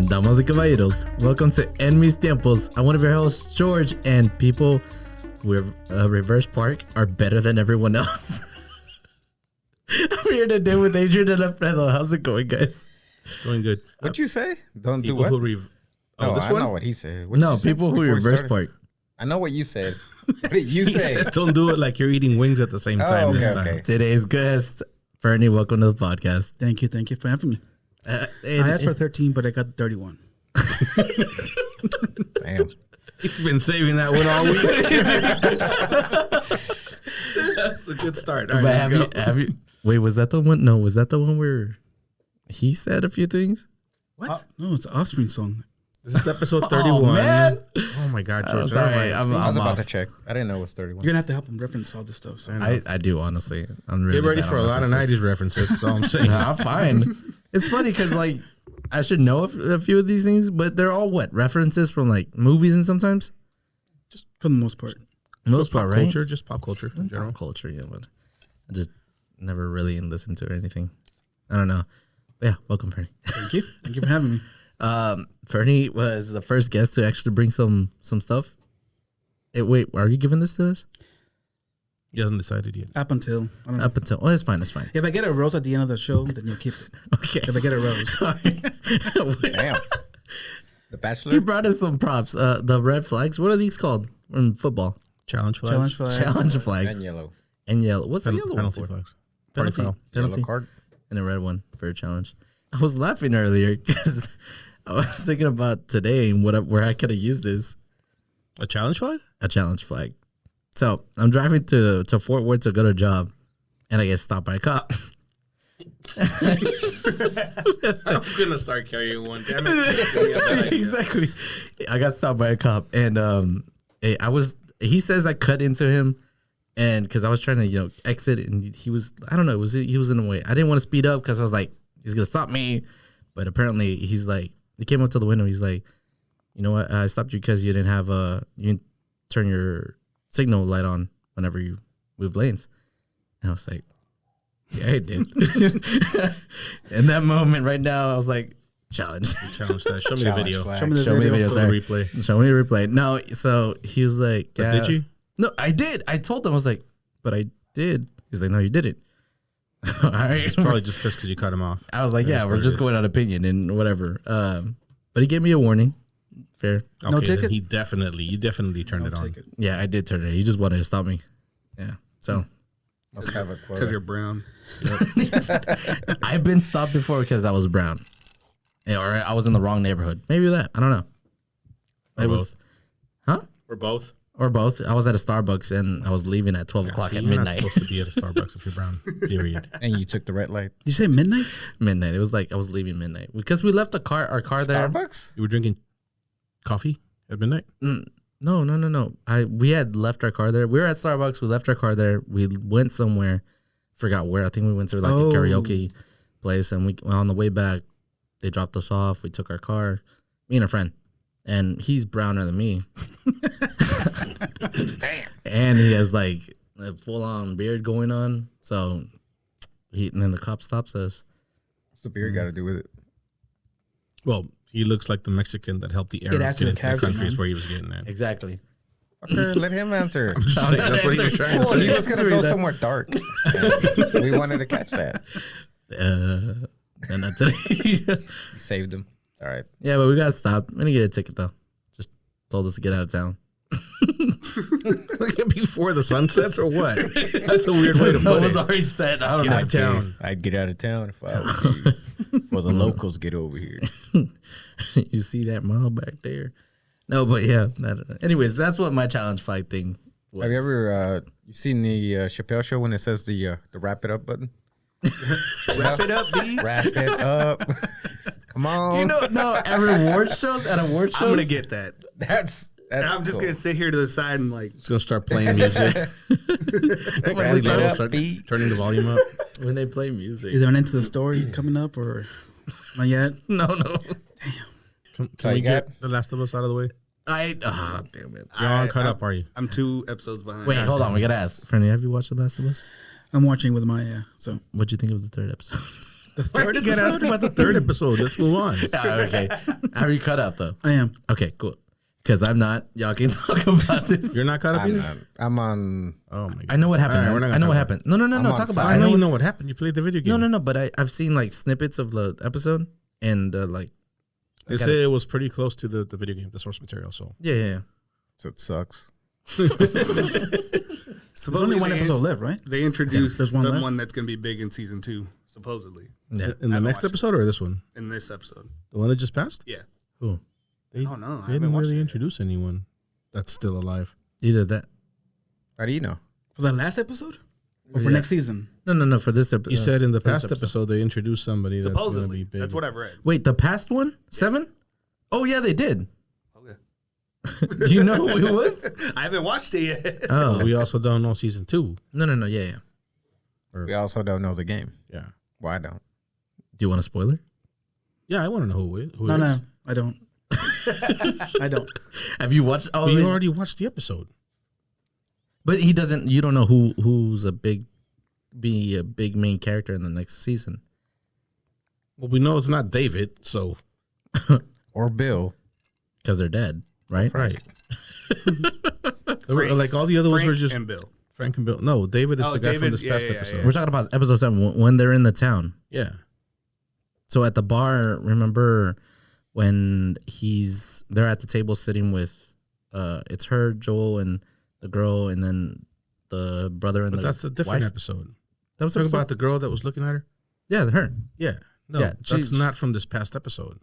Damas y caballeros, welcome to En Mis Tiempos. I'm one of your hosts, George, and people with reverse park are better than everyone else. I'm here today with Adrian and Alfredo. How's it going, guys? Going good. What'd you say? Don't do People what? who Oh, this I one? know what he said. What did you say People who before we reverse started? park. I know what you said. What did you say? Don't do it like you're eating wings at the same time okay, this time. okay. Today's guest, Fernie, welcome to the podcast. Thank you for having me. I asked for 13, but I got 31. Damn. He's been saving that one all week. That's a good start. All right, But have you? Wait, was that the one? No, was that the one where he said a few things? What? No, it's an Offspring song. This is episode 31. Oh, man. Oh my God, I'm George. sorry. All right. I was I'm about off. to check. I didn't know it was 31. You're going to have to help him reference all this stuff. So. I do, honestly. I'm really Get ready bad for a on lot of references. 90s references. That's all I'm saying. No, I'm fine. It's funny because, like, I should know a few of these things, but they're all references from, like, movies and sometimes? Just for the most part. Most pop part, right? culture, just pop culture in general. Pop culture, yeah, but I just never really listened to anything. I don't know. But yeah, welcome, Fernie. Thank you. Thank you for having me. Fernie was the first guest to actually bring some stuff. Hey, wait, are you giving this to us? He hasn't decided yet. Up until. I don't know. Up until, it's fine. If I get a rose at the end of the show, then you'll keep it. Okay. If I get a rose. Sorry. Damn. The Bachelor? You brought us some props. The red flags. What are these called in football? Challenge flags. Challenge flag. Challenge flags. And yellow. And yellow. What's the yellow one Penalty for? flags. Party foul. Penalty. Yellow card. And a red one for a challenge. I was laughing earlier because I was thinking about today and where I could have used this. A challenge flag? A challenge flag. So I'm driving to Fort Worth to go to a job, and I get stopped by a cop. I'm going to start carrying one. Damn it. Exactly. I got stopped by a cop, and he says I cut into him, and because I was trying to exit, and he was, I don't know, he was in the way. I didn't want to speed up because I was like, he's gonna stop me, but apparently he's like, he came up to the window. He's like, you know what? I stopped you because you didn't have you didn't turn your signal light on whenever you move lanes. And I was like, yeah, I did. In that moment, right now, I was like, challenge. Challenge that. Show me the Challenge video. flag. Show me the Show me the video. video. Show Sorry. the replay. Show me the replay. No, so he was like, But yeah. did you? No, I did. I told him, I was like, but I did. He's like, no, you didn't. All right. It's probably just pissed because you cut him off. I was like, That yeah, is we're what it just is. going on opinion and whatever. But he gave me a warning. Fair. Okay, No then ticket? you definitely turned it on. Take it. Yeah, I did turn it. He just wanted to stop me. Yeah. So Must have a quota. Because you're brown. I've been stopped before because I was brown. Yeah, or I was in the wrong neighborhood. Maybe that. I don't know. Or It was, Or both. or both. I was at a Starbucks and I was leaving at 12 o'clock See, at you're not midnight. supposed to be at a Starbucks if you're brown. Period. And you took the red light. Did you say midnight? Midnight. It was like I was leaving midnight because we left our car there. Starbucks? You were drinking coffee at midnight? No. We had left our car there. We were at Starbucks. We left our car there. We went somewhere. Forgot where. I think we went to like a karaoke place. And we on the way back, they dropped us off. We took our car. Me and a friend. And he's browner than me. Damn. And he has like a full on beard going on. So and then the cop stops us. What's the beard got to do with it? Well, he looks like the Mexican that helped the adds Arabs to get the into the character, country is man. where he was getting at. Exactly. Fucker, let him answer. Just saying, that's what he was trying to Well, he say. was going to go somewhere dark. We wanted to catch that. And not today. He saved him. All right. Yeah, but we got stopped. I'm gonna get a ticket though. Just told us to get out of town. Before the sun sets or what? That's a weird way to So it put was it. already set. I don't Get know. out of town. I'd get out of town if I was you. For the locals get over here. You see that mall back there? No, but yeah. Anyways, that's what my challenge flag thing was. Have you ever you seen the Chappelle show when it says the wrap it up button? Wrap it up, B. Wrap it up. Come on. No, at award shows, I'm going to get that. That's I'm just cool. going to sit here to the side and like. Just gonna start playing music. Wrap it up, Start beat. turning the volume up. when they play music. Is there an end to the story coming up or not yet? No. Can So we you got- get The Last of Us out of the way? Damn it. You're all caught up, are you? I'm 2 episodes behind. Wait, hold on. We gotta ask. Franny, have you watched The Last of Us? I'm watching with Maya. So What'd you think of the third episode? Why you gotta ask about the third episode? Let's move on. Okay. Are you cut up though? I am. Okay, cool. Because I'm not. Y'all can talk about this. You're not caught up either? I'm on. Oh my god. I know what happened. All right, we're not gonna I know talk what about happened. No, I'm talk on about it. I know you know what happened. You played the video game. No. But I've seen like snippets of the episode and like. They say it was pretty close to the video game, the source material. So Yeah. So it sucks. There's only one episode left, right? They introduced there's one someone that's going to be big in season 2, supposedly, Yeah. in the next watched it. episode or this one? in this episode. The one that just passed? Yeah. Who? They, Oh, no, I they haven't didn't watched really it. introduce anyone that's still alive. Either that. How do you know? For the last episode? Or for Yeah. next season? No. For this episode. You said in the past episode they introduced somebody that's going to be Supposedly. big. That's what I've read. Wait, the past one? 7? Oh yeah, they did. Okay. You know who it was? I haven't watched it yet. Oh. We also don't know season 2. No. Yeah. We also don't know the game. Yeah. Well, I don't. Do you want a spoiler? Yeah, I want to know who it is. No, I don't. I don't. Have you watched? Oh, But you already watched the episode. but he doesn't. You don't know who's a big main character in the next season. Well, we know it's not David, so. Or Bill. Because they're dead, right? Right. They were, like all the other ones Frank were just and Bill. Frank and Bill. No, David is Oh, the guy from David, this yeah, past yeah, episode. We're talking about episode 7 when they're in the town. Yeah. So at the bar, remember when they're at the table sitting with, it's her, Joel, and the girl, and then the brother and But the that's a different wife? episode. That was Talking episode? about the girl that was looking at her? Yeah, her. Yeah. No, Yeah, that's she's- not from this past episode.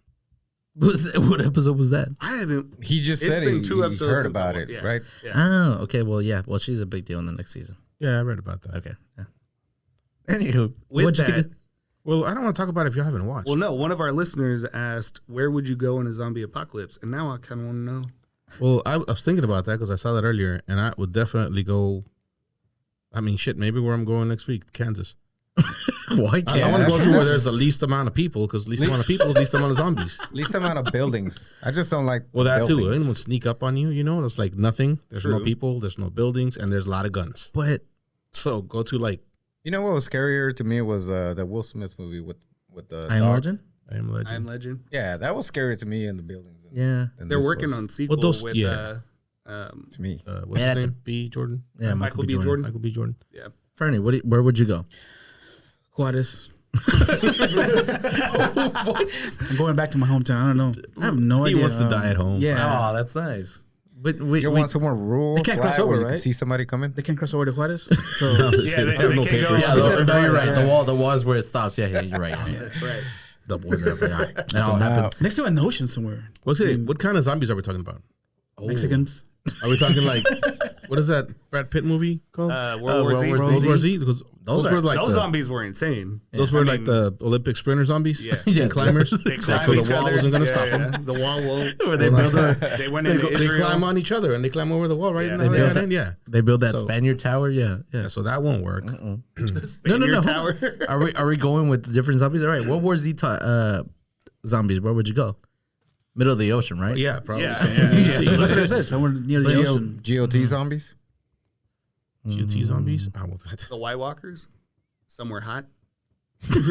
What episode was that? I haven't. He just It's said been he, 2 he episodes heard since I about wa- it, yeah. right? Yeah. Oh, okay. Well, yeah. Well, she's a big deal in the next season. Yeah, I read about that. Okay. Yeah. Anywho, With what'd you that, think? Well, I don't want to talk about it if you haven't watched. well, no, one of our listeners asked, where would you go in a zombie apocalypse? And now I kind of want to know. Well, I was thinking about that because I saw that earlier, and I would definitely go. I mean, shit, maybe where I'm going next week, Kansas. Why I want to go to where there's the least amount of people, because least amount of people is least amount of zombies. Least amount of buildings. I just don't like. Well, that too. buildings. Anyone sneak up on you, you know, it's like nothing. There's no True. people, there's no buildings, and there's a lot of guns. But So go to like You know what was scarier to me was the Will Smith movie with the I Am dog. Legend? I Am Legend. I Am Legend. Yeah, that was scarier to me in the buildings. Yeah. than They're this working was on sequel those- with yeah. to me. What's Yeah, his name? B. Jordan. Yeah, Michael B. Jordan. Michael B. Jordan. Yeah. Fernie, where would you go? Juarez. I'm going back to my hometown. I don't know. I have no He idea. wants to die at home. Yeah. Oh, that's nice. But we, You want somewhere rural, They can't flat, cross over, where you can right? see somebody coming? They can't cross over to Juarez. So Yeah, they I have no can't go papers. yeah, on- no, you're right. Yeah. The wall is where it stops. Yeah, you're right. Yeah. That's right. The border. Yeah. It all happens. next to an ocean somewhere. What's it? What kind of zombies are we talking about? Mexicans. Are we talking like what is that Brad Pitt movie called? World War Z. World War Z? Because those were like Those the, zombies were insane. those were like the Olympic sprinter zombies. Yeah. Yes. And climbers. They So climb the each wall other. wasn't gonna Yeah, stop yeah. them. The wall won't. Where they build They went They, into they Israel. climb on each other and they climb over the wall, right? Yeah. And They yeah, build that- yeah. They build that So- Spaniard tower. Yeah. Yeah, so that won't work. No. Spaniard Tower. Are we going with different zombies? All right. World War Z zombies. Where would you go? Middle of the ocean, right? Yeah, probably. Yeah, So- yeah, That's what I said. Somewhere near the ocean. GOT zombies? GOT zombies. I want that. The White Walkers. Somewhere hot. Does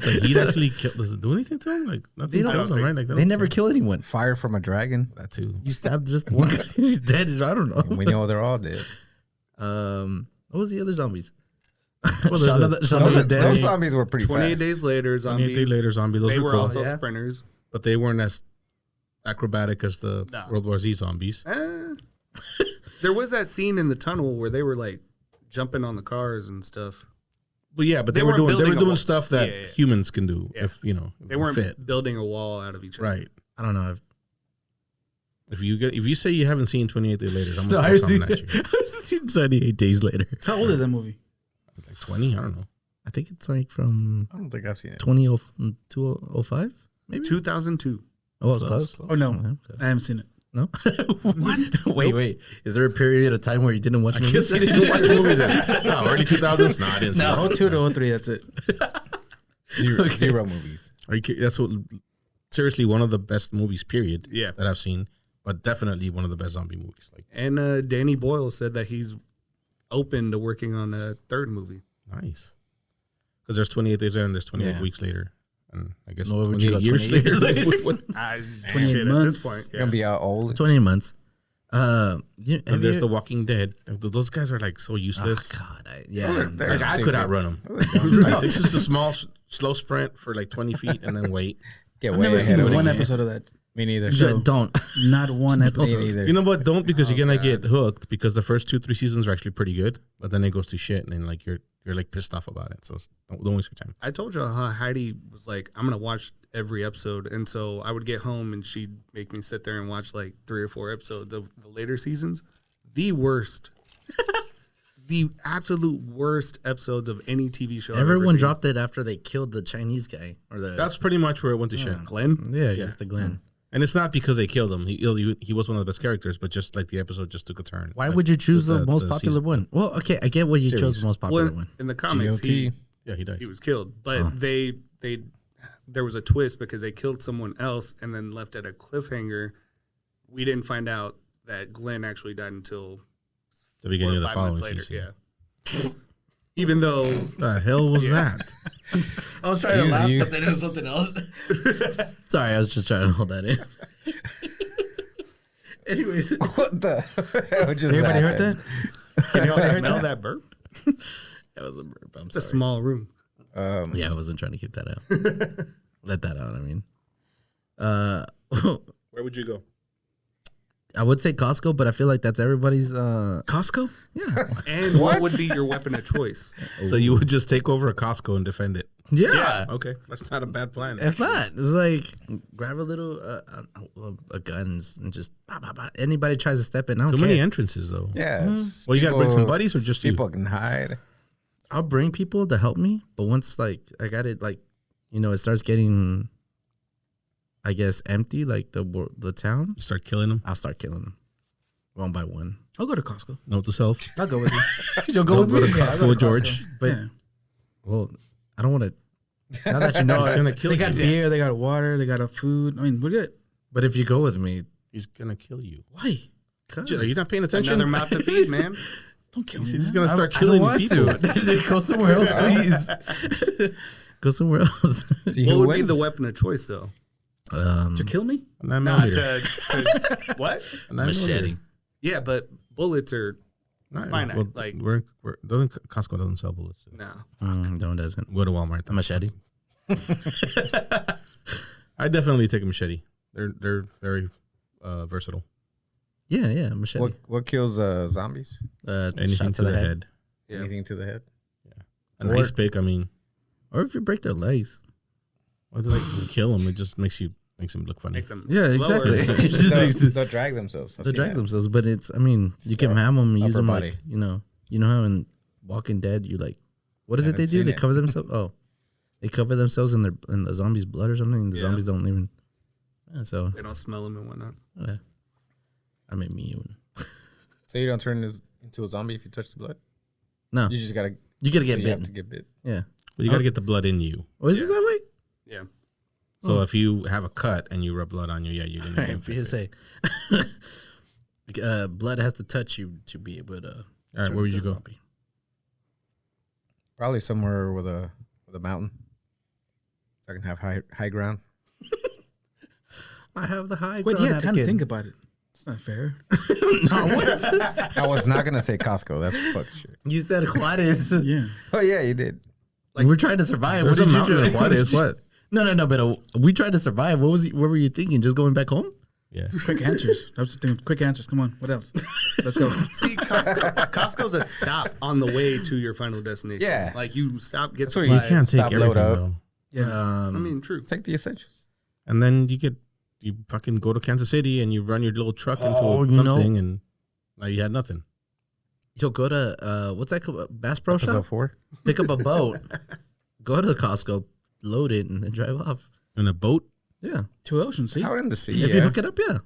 the heat actually kill? Does it do anything to them? Like nothing They don't- kills them, right? Like They never kill anyone. Fire from a dragon? that too. You stabbed just one guy. He's dead. I don't know. We know they're all dead. What was the other zombies? Well, there's Shaun a- of the Shaun of the Those Dead. zombies were pretty 28 fast. days later, 28 zombies. days later, zombie. Those They were were cool, also Yeah. sprinters. but they weren't as acrobatic as the No. World War Z zombies. There was that scene in the tunnel where they were like jumping on the cars and stuff. But yeah, but They they were weren't building a doing wall. stuff that Yeah, yeah. humans can do Yeah. if you know They weren't fit. building a wall out of each other. Right. I don't know. If you say you haven't seen 28 Days Later, I'm No, gonna I've throw something at you. seen 28 Days later. How old is that movie? Like 20, I don't know. I think it's like from I don't think I've seen it. 2005, maybe. 2002. Oh, it's close. Oh no, Okay. I haven't seen it. No. What? Wait. Is there a period of time where you didn't watch I movies? guess I didn't watch movies. No, early 2000s. No, I didn't see it. 02 to 03, that's it. Zero movies. Are you, that's what. Seriously, one of the best movies, period. Yeah. That I've seen, but definitely one of the best zombie movies. Like And Danny Boyle said that he's open to working on a third movie. nice. Because there's 28 days later and there's 28 weeks later. And I guess What would you 28 go, years 28 later. years? What- 28 At months. this point, You're gonna be out old. 28 months. and there's The Walking Dead. Those guys are like so Oh, useless. God. They're Like, I could stupid. outrun them. Dumb. Like, it's just a small, slow sprint for like 20 feet and then wait. Get I've way never ahead seen of one the episode of that. Me neither. Don't. Not one Me episode. neither. You know what? Don't, because you're gonna God. get hooked. Because the first 2-3 seasons are actually pretty good, but then it goes to shit, and then like you're like pissed off about it. So don't waste your time. I told you how Heidi was like, I'm gonna watch every episode, and so I would get home and she'd make me sit there and watch like 3 or 4 episodes of the later seasons. The worst, the absolute worst episodes of any TV show. I've ever Everyone seen. dropped it after they killed the Chinese guy or the. That's pretty much where it went to shit. Glenn. yeah, yes, the Glenn. And it's not because they killed him. He was one of the best characters, but just like the episode just took a turn. Why Like, would you choose with the most popular season. one? Well, okay, I get what you chose Series. the most popular Well, one. in the comics, GOT. Yeah, he dies. he was killed, but there was a twist because they killed someone else and then left at a cliffhanger. We didn't find out that Glenn actually died until The beginning 4 or of the 5 following months later. season. Yeah. Even though The hell was that? I was trying to Excuse laugh, you. but then it was something else. Sorry, I was just trying to hold that in. Anyways, What the? What just Everybody heard happened? that? can you all smell that burp? that was a burp. I'm It's a sorry. small room. Yeah, I wasn't trying to keep that out. Let that out. I mean, Where would you go? I would say Costco, but I feel like that's everybody's. Costco? Yeah, And what would be your weapon of choice? So you would just take over a Costco and defend it? yeah. Okay, that's not a bad plan. It's not. It's like grab a little a guns and just bah, bah, bah. Anybody tries to step in. I don't Too care. many entrances though. Yeah. it's Well, you got to bring some people- buddies or just you? People can hide. I'll bring people to help me, but once like I got it, like it starts getting, I guess, empty, like the town. You start killing them. I'll start killing them one by one. I'll go to Costco. Note to self. I'll go with you. You'll Don't go to Costco with George. But Yeah. well, I don't want to. Now that you know, He's gonna kill They you. got beer, they got water, they got a food. I mean, we're good. but if you go with me, He's gonna kill you. Why? cause You're not paying attention. Another mouth to feed, man. Don't kill me. He's man. gonna start I don't killing want people. to. Go somewhere else, please. Go somewhere else. See What who would be the wins. weapon of choice, though? To kill me? 9 No, millimeter. what? 9 Machete. Yeah, but bullets are millimeter. finite, Well, like- Costco doesn't sell bullets. no. No, it doesn't. Go to Walmart. A machete. I definitely take a machete. They're very versatile. Yeah, machete. What kills zombies? Anything shot to the head. Yeah. Anything to the head? An Or- ice pick. I mean, Or if you break their legs. why do they kill them? It just makes them look funny. Makes them Yeah, slower. exactly. It's just They'll drag themselves. I've they seen drag that. themselves, but it's. I mean, you can Still have them, use upper them body. like you know how in Walking Dead you like. What is it they Haven't do? seen They it. cover themselves. Oh, they cover themselves in the zombies' blood or something. And the Yeah. zombies don't even. Yeah, so They don't smell them and whatnot. I'm immune. So you don't turn into a zombie if you touch the blood? No, You just gotta you gotta so get you have bitten. to get bit. Yeah. But you got to get the blood in you. Oh, is it that way? Yeah. So if you have a cut and you rub blood on you, yeah, you're gonna get Right, you infected. say. Blood has to touch you to be able to. All right, turn where would into you a go? zombie. Probably somewhere with a mountain. So I can have high ground. I have the high. Wait, ground you had time to etiquette. think about it. It's not fair. I was not gonna say Costco. That's fuck shit. You said Juarez. Yeah. Oh yeah, you did. We're trying to survive. There's What a did you mountain do? in Juarez. What? No. But we tried to survive. What were you thinking? Just going back home? Yeah. Quick answers. I was just thinking, quick answers. Come on. What else? Let's go. See, Costco's a stop on the way to your final destination. Yeah. Like you stop, get That's what You supplies. can't take Stop, load everything up. though. Yeah. I mean, true. Take the essentials. And then you fucking go to Kansas City and you run your little truck into you know- something and now you had nothing. You'll go to what's that called? Bass Pro Episode Shop. 4. Pick up a boat. Go to the Costco, load it, and then drive off. In a boat? Yeah. Two oceans, see? Out in the sea. If you hook it up, yeah.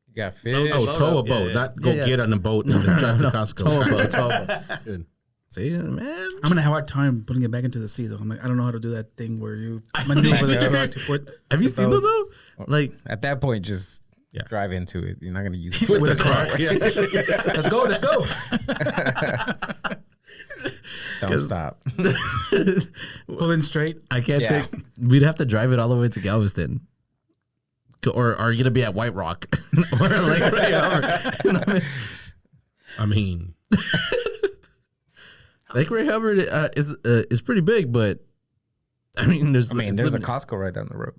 You got fish. Oh, boat tow a up. boat, Yeah, not go yeah. get on a boat and then drive to Costco. Tow a boat. Tow a boat. Good. See, man. I'm going to have a hard time putting it back into the sea, though. I'm like, I don't know how to do that thing where you maneuver the truck to put. Have you the seen boat. it though? Like, At that point, just Yeah. drive into it. You're not gonna use it. With the truck. Yeah. Let's go. Let's go. Don't stop. Pulling straight. I can't Yeah. take. We'd have to drive it all the way to Galveston. Or are you gonna be at White Rock or like Ray Hubbard? You know what I mean? I mean, Lake Ray Hubbard is pretty big, but I mean, there's I mean, there's a Costco right down the road.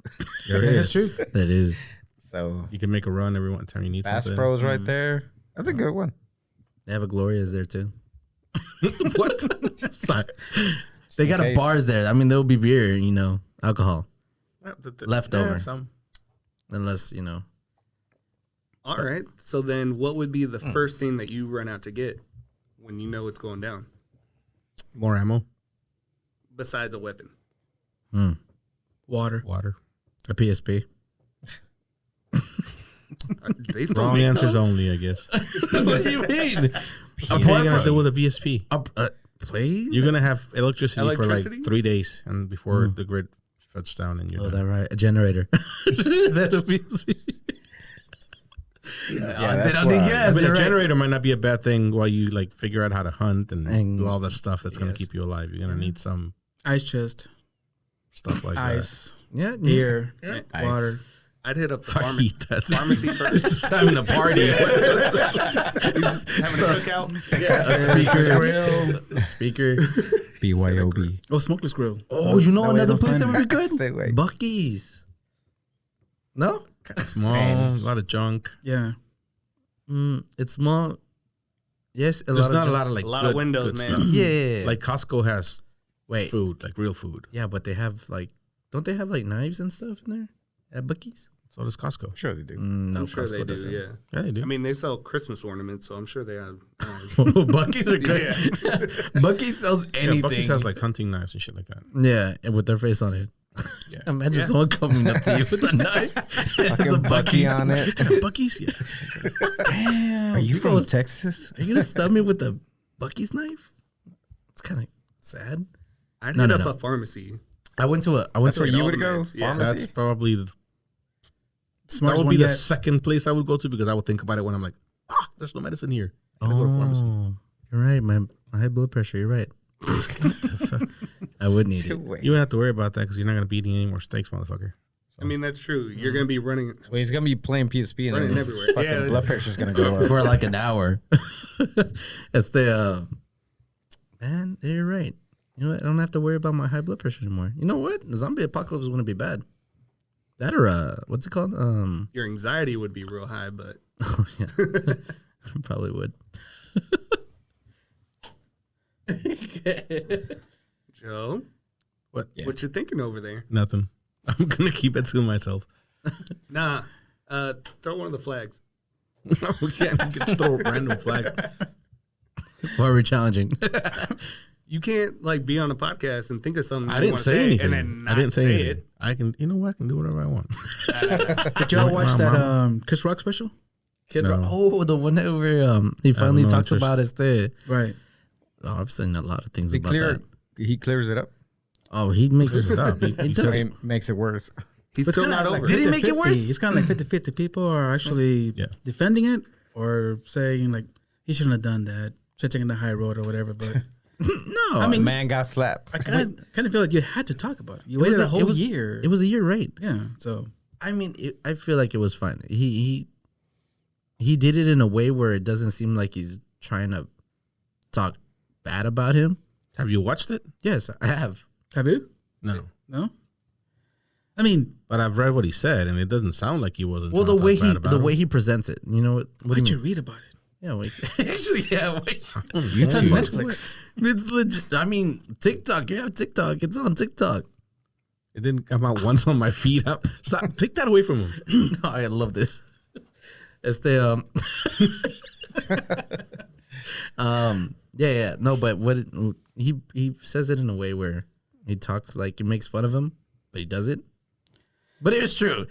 there Yeah, it that's is. true. that is. So You can make a run every one time you need Bass something. Pro's right there. That's a good one. They have a Gloria's there too. What? Sorry. They in got a case. bars there. I mean, there'll be beer, alcohol, Leftover. Yeah, some. unless All right. So then, what would be the first thing that you run out to get when you know it's going down, More ammo, besides a weapon? Water. water. a PSP. They still Wrong make answers those? only, I guess. What do you mean? What are you gonna do with a BSP? Play? You're gonna have electricity, for Electricity? like 3 days, and before the grid shuts down, and you're Oh, done. that right. A generator. That'll be. Yeah, they that's don't need why. gas. I mean, you're a right. generator might not be a bad thing while you like figure out how to hunt and And- do all that stuff that's gonna yes. keep you alive. You're gonna need some Ice chest. stuff like Ice. Yeah. Beer. Ice. Water. I'd hit up the that. Fuck, eat that. pharmacy first. Just having a party. Having a cookout. A speaker. Grill. Speaker. BYOB. Oh, smokeless grill. Oh, you know That way I another don't place that find would be good? Stay away. Buc-ee's. No? Small, a lot of junk. Yeah. It's small. Yes, There's not a lot of like A lot good, of windows, good man. stuff. Yeah. Like Costco has wait. food, like real food. Yeah, but they have don't they have like knives and stuff in there at Buc-ee's? So does Costco. Sure they do. No, I'm sure Costco they do. doesn't. Yeah. Yeah, they do. I mean, they sell Christmas ornaments, so I'm sure they have. Buc-ee's are good. Buc-ee's sells yeah, anything. Buc-ee's has like hunting knives and shit like that. Yeah, and with their face on it. Yeah. Imagine someone coming up to you with a knife. It's a Bucky Buc-ee's. on it. Buc-ee's, yeah. Damn. Are you from Bro, Texas? Are you gonna stab me with a Buc-ee's knife? It's kind of sad. I'd No, hit no, up no. a pharmacy. I went to That's where get you all would the go? meds. Yeah. Pharmacy? That's probably that Smartest would one be the yet. second place I would go to because I would think about it when I'm like, there's no medicine here. I gotta go to pharmacy. Oh, you're right. My high blood pressure. You're right. I would need it. Wait. You don't have to worry about that because you're not gonna be eating any more steaks, motherfucker. I mean, that's true. You're gonna be running. Well, he's gonna be playing PSP and Running then his everywhere. fucking Yeah. blood pressure's gonna go up. For like an hour. It's the man. You're right. You know what? I don't have to worry about my high blood pressure anymore. You know what? The zombie apocalypse is gonna be bad. That or what's it called? Your anxiety would be real high, but Oh yeah, probably would. Joe, What? what you thinking over there? Nothing. I'm gonna keep it to myself. Nah, throw one of the flags. No, we can't just throw random flags. Why are we challenging? You can't like be on a podcast and think of something. I you didn't wanna say anything. and then not I didn't say anything. it. I can, you know what? I can do whatever I want. Did y'all watch that Mama. Chris Rock special? Kid No. Rock. Oh, the one that where he finally no talks interest. about is the. Right. Oh, I've seen a lot of things He about that. clears it up. Oh, he makes Clears it up. He It So does. he makes it worse. He's But still kinda not like over. Did he it. make it 50-50. worse? It's kind of like 50-50. People are actually Yeah. defending it or saying like he shouldn't have done that, should have taken the high road or whatever. But No, I mean, Man got slapped. I kind of feel like you had to talk about it. You It was waited a- a whole it was- year. it was a year, right? Yeah. So I mean, I feel like it was fine. He did it in a way where it doesn't seem like he's trying to talk bad about him. Have you watched it? Yes, I have. have you? No. No. I mean, But I've read what he said, and it doesn't sound like he wasn't. Well, trying the to way talk bad he about the him. way he presents it, you know what? What why'd do you you mean? read about it? Yeah, wait. Actually, yeah, wait. YouTube. Netflix. It's legit. I mean, TikTok. You have TikTok. It's on TikTok. It didn't come out once on my feed. Stop! Take that away from him. No, I love this. It's the yeah. No, but what he says it in a way where he talks like it makes fun of him, but he does it. But it was true.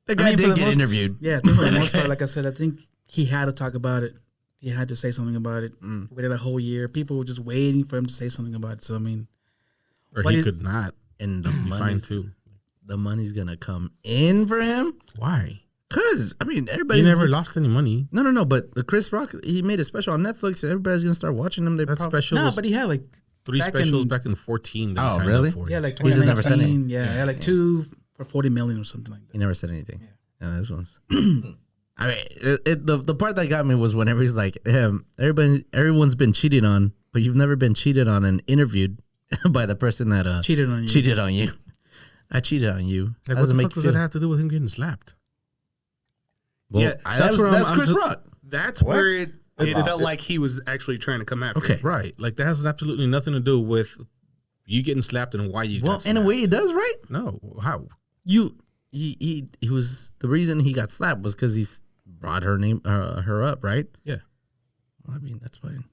The guy mean, for did the get most- interviewed. Yeah, I think for the most part, like I said, I think he had to talk about it. He had to say something about it. He waited a whole year. People were just waiting for him to say something about it. So I mean, Or What he is- could not. And the Be fine money's, too. the money's gonna come in for him. Why? Cause I mean, He everybody's never lost any money. No. But the Chris Rock, he made a special on Netflix, and everybody's gonna start watching him. They That probably, special no, was but he had like 3 Back specials in- back in 14. That Oh, he signed really? Up for. Yeah, like He just never said 2019. Yeah, yeah, like 2 for 40 million or something like that. He never said anything. Yeah, this one's. I mean, the part that got me was whenever he's like, everyone's been cheated on, but you've never been cheated on and interviewed by the person that Cheated on you. cheated on you. I cheated on you. Like, How what the it fuck does you that feel? have to do with him getting slapped? Well, Yeah, that's Chris Rock. That's What? where it It- felt like he was actually trying to come after. Okay. him. Right. Like, that has absolutely nothing to do with you getting slapped and why you Well, got in a slapped. way, it does, right? No. How? He was the reason he got slapped was because he brought her up, right? Yeah. Well, I mean, that's fine.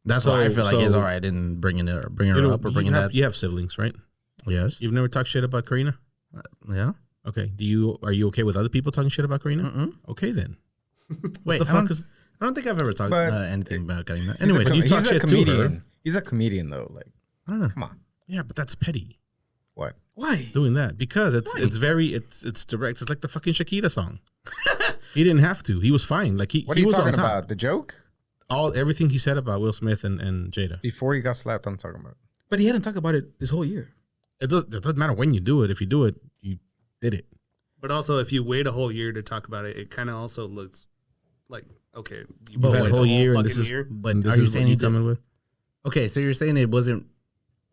That's why I feel like it's all right in bringing her up or bringing that. You have siblings, right? Yes. You've never talked shit about Karina? Yeah. Okay. Are you okay with other people talking shit about Karina? Mm-mm. Okay, then. Wait, the fuck is? I don't think I've ever talked But anything about cutting that. He's a Anyway, com- you talk he's a shit to her. comedian. He's a comedian though. Like, I don't know. come on, Yeah, but that's petty. what? Why? Doing that because it's direct. It's like the fucking Shakira song. He didn't have to. He was fine. Like What are he you was on talking top. about? The joke Everything he said about Will Smith and Jada. before he got slapped. I'm talking about. But he hadn't talked about it this whole year. It doesn't matter when you do it. If you do it, you did it. But also, if you wait a whole year to talk about it, it kind of also looks like, okay, you But That wait, wait whole a year, and fucking this is year. But this are you is saying what he you did? coming with? Okay, so you're saying it wasn't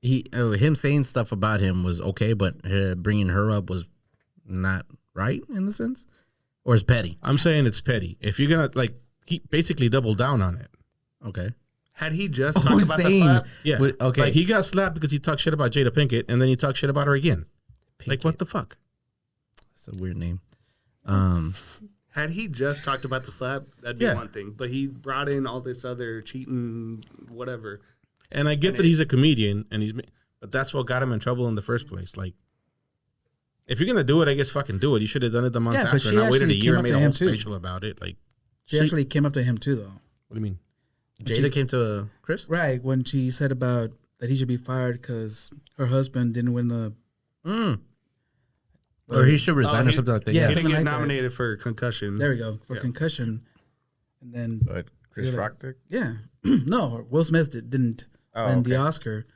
him saying stuff about him was okay, but bringing her up was not right in the sense, or is petty? I'm saying it's petty. If you're gonna he basically doubled down on it. Okay. Had he just Oh, talked about the slap, Yeah. Okay. Like he got slapped because he talked shit about Jada Pinkett, and then he talked shit about her again. Like what the fuck? That's a weird name. had he just talked about the slap, that'd be Yeah. one thing. But he brought in all this other cheating, whatever. And I get that he's a comedian, but that's what got him in trouble in the first place. Like, if you're gonna do it, I guess fucking do it. You should have done it the month Yeah, but after, she not waited a actually year came and up made to a whole him, too. special about it. Like, She actually came up to him too, though. what do you mean? Jada came to Chris. Right, when she said about that he should be fired because her husband didn't win the. Or he should resign or he- something like that. yeah. He Yeah. didn't something get like that. nominated for concussion. There we go for Yeah. concussion, and then But Chris Yeah. Rock did. yeah, no, Will Smith didn't Oh, win the okay. Oscar,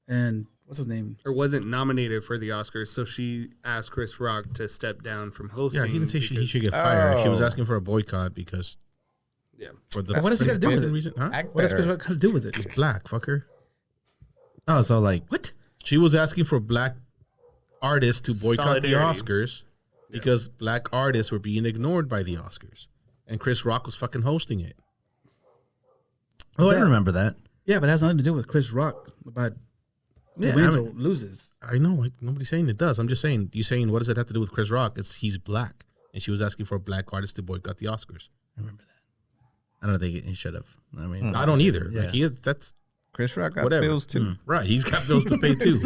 and what's his name? Or wasn't nominated for the Oscars, so she asked Chris Rock to step down from hosting. Yeah, he didn't say he because- should get fired. She was Oh. asking for a boycott because Yeah. for the What does it got to do with fucking it? reason, huh? Act What does better. Chris Rock got to do with it? He's black, fucker. Oh, so like What? She was asking for black artists to boycott the Solidarity. Oscars because black artists were being ignored by the Oscars, and Chris Rock was fucking hosting it. oh, I Yeah. remember that. Yeah, but it has nothing to do with Chris Rock about who Yeah, wins I or mean- loses. I know. Nobody's saying it does. I'm just saying. You saying what does it have to do with Chris Rock? He's black, and she was asking for a black artist to boycott the Oscars. I don't think he should have. I mean, I don't either. Yeah. Like that's Chris Rock got whatever. bills too. Right. He's got bills to pay too.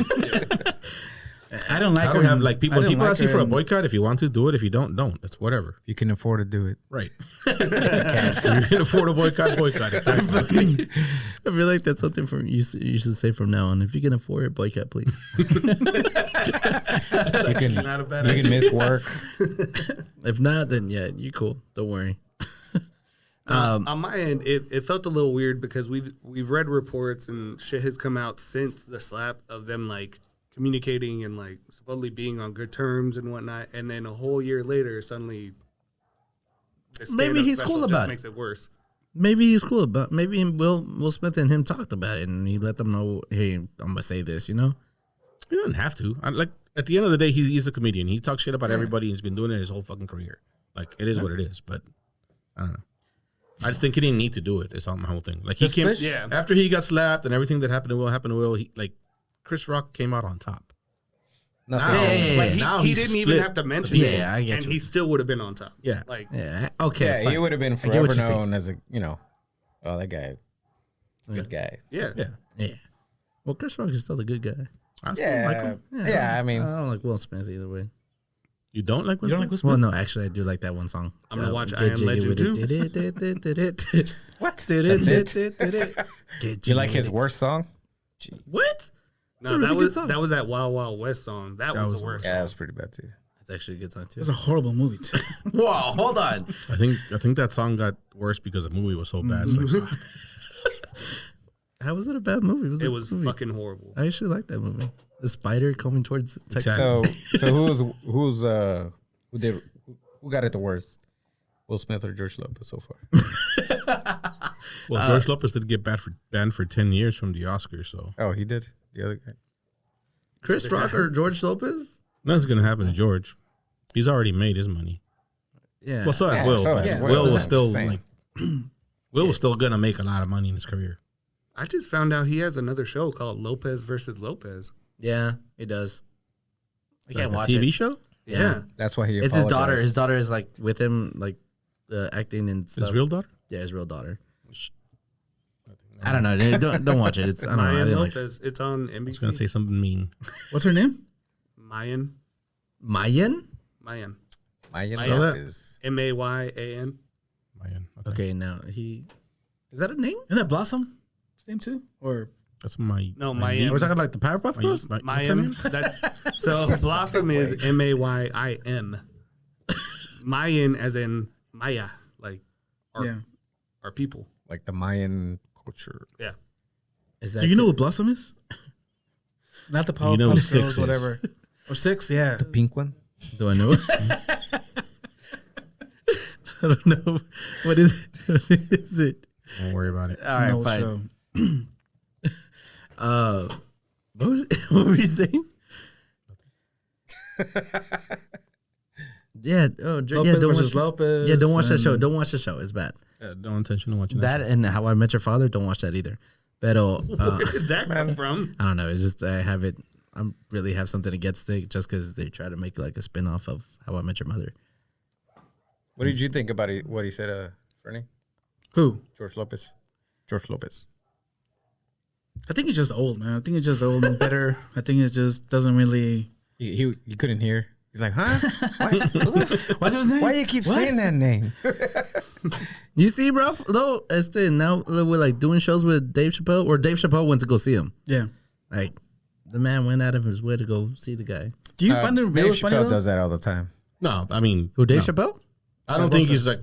I don't like I her. don't have in- like people. I When don't people like ask you her for a in- boycott, if you want to do it. If you don't, don't. That's whatever. You can afford to do it. Right. If you can afford a boycott. Exactly. I feel like that's something from you should say from now on. If you can afford it, boycott, please. That's actually not a bad You idea. can miss work. If not, then yeah, you cool. Don't worry. On my end, it felt a little weird because we've read reports and shit has come out since the slap of them like communicating and like supposedly being on good terms and whatnot, and then a whole year later, suddenly, this Maybe stand-up he's special cool just about it. makes it worse. Maybe he's cool about. Maybe Will Smith and him talked about it, and he let them know, hey, I'm gonna say this. You know. He doesn't have to. Like at the end of the day, he's a comedian. He talks shit about everybody. He's been doing it his whole fucking career. Like it is what it is. But I don't know. I just think he didn't need to do it. It's all my whole thing. Like he came Yeah. after he got slapped and everything that happened to Will. He, like Chris Rock came out on top. Nothing. Now- Yeah. Like now he he's didn't even split. have to mention Yeah, it, I get and you. he still would have been on top. Yeah. Like Yeah. Okay. Yeah, fine. he would have been I get forever what you're saying. known as a oh, that guy, good guy. yeah. Yeah. Yeah. Well, Chris Rock is still the good guy. I still like him. Yeah, I mean, I don't like Will Smith either way. You don't like Will You don't like Smith? Will Smith? Well, no, actually, I do like that one song. I'm gonna watch Get I Am Jiggy Legend with it. what? Get You like jiggy his with worst song? it. What? No, a really that good was song. that was that Wild Wild West song. That was the worst. Yeah, that was pretty bad too. That's actually a good song too. It's a horrible movie too. Whoa, hold on. I think that song got worse because the movie was so bad. It's like, How was it a bad movie? It a was good movie. fucking horrible. I actually like that movie. The spider coming towards Texas. So who got it the worst? Will Smith or George Lopez so far? Well, George Lopez did get banned for 10 years from the Oscars, so Oh, he did. The other guy. Chris Rock or George Lopez? nothing's gonna happen to George. He's already made his money. Yeah. Well, so has Yeah, Will. so but has Will Will. was still Same. like, Will was still gonna make a lot of money in his career. I just found out he has another show called Lopez versus Lopez. Yeah, it does. I can't Like watch a TV it. show. Yeah. That's why he. It's his daughter. apologized. His daughter is like with him, like acting and stuff. His real daughter. Yeah, his real daughter. I don't know. Don't watch it. It's I don't know. I Mayan didn't like Lopez. It's on I was gonna NBC. say something mean. What's her name? Mayan. Mayan. Mayan Maya. Lopez. Mayan. Man, Okay, now is that a name? Isn't that Blossom? His name too? Or that's my No, my Mayan. We're talking like the Powerpuff Girls. Mayan. That's so Blossom is Mayin. Mayan as in Maya, like yeah. our people. Like the Mayan culture. Yeah. Is that Do you know what Blossom is? Not the Powerpuff You know what Girls, Six is. whatever. Or Six, yeah. The pink one. Do I know? I don't know. What is it? What is it? Don't worry about it. All right, No fine. show. What were you saying? Yeah. Oh, Lopez yeah. Don't versus watch. Lopez. Yeah, don't watch that and- show. Don't watch the show. It's bad. No intention of watching That and How I Met Your Father. Don't watch that either. Pero Where did that come from? I don't know. It's just I have it. I really have something against it just because they try to make like a spin off of How I Met Your Mother. What did you think about what he said, Fernie? Who? George Lopez. George Lopez. I think he's just old, man. I think he's just old and bitter. I think it just doesn't really. He couldn't hear. He's like, huh? What's his name? Why you keep saying that name? You see, bro, though, now we're like doing shows with Dave Chappelle, or Dave Chappelle went to go see him. Yeah. Like, the man went out of his way to go see the guy. Do you find the Dave videos funny Chappelle though? does that all the time. No, I mean, Who, Dave no. Chappelle? I don't think he's like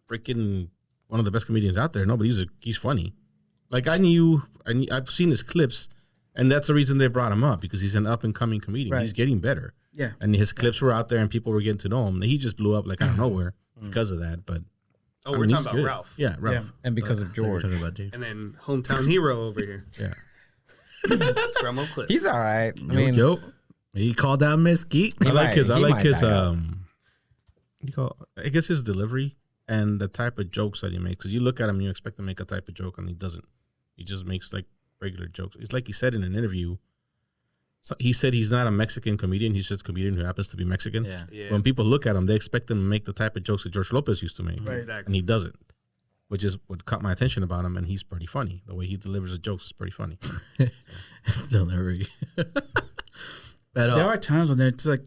freaking one of the best comedians out there. No, but he's funny. Like I've seen his clips, and that's the reason they brought him up, because he's an up and coming comedian. Right. He's getting better, Yeah. and his clips were out there, and people were getting to know him. He just blew up like out of nowhere because of that. But Oh, I we're mean, talking he's about good. Ralph. Yeah, Ralph. Yeah. And because of We're George. talking about Dave. And then hometown hero over here. Yeah. It's from Oak Cliff. He's all right. I mean, Yo, he called out Mesquite. I like his. he I like might his. die out. What do you call? I guess his delivery and the type of jokes that he makes. Because you look at him, you expect to make a type of joke, and he doesn't. He just makes like regular jokes. It's like he said in an interview. So he said he's not a Mexican comedian. He's just a comedian who happens to be Mexican. Yeah. Yeah. When people look at him, they expect him to make the type of jokes that George Lopez used to make, Right. Exactly. and he doesn't. Which is what caught my attention about him, and he's pretty funny. The way he delivers the jokes is pretty funny. Still never. But There are times when it's like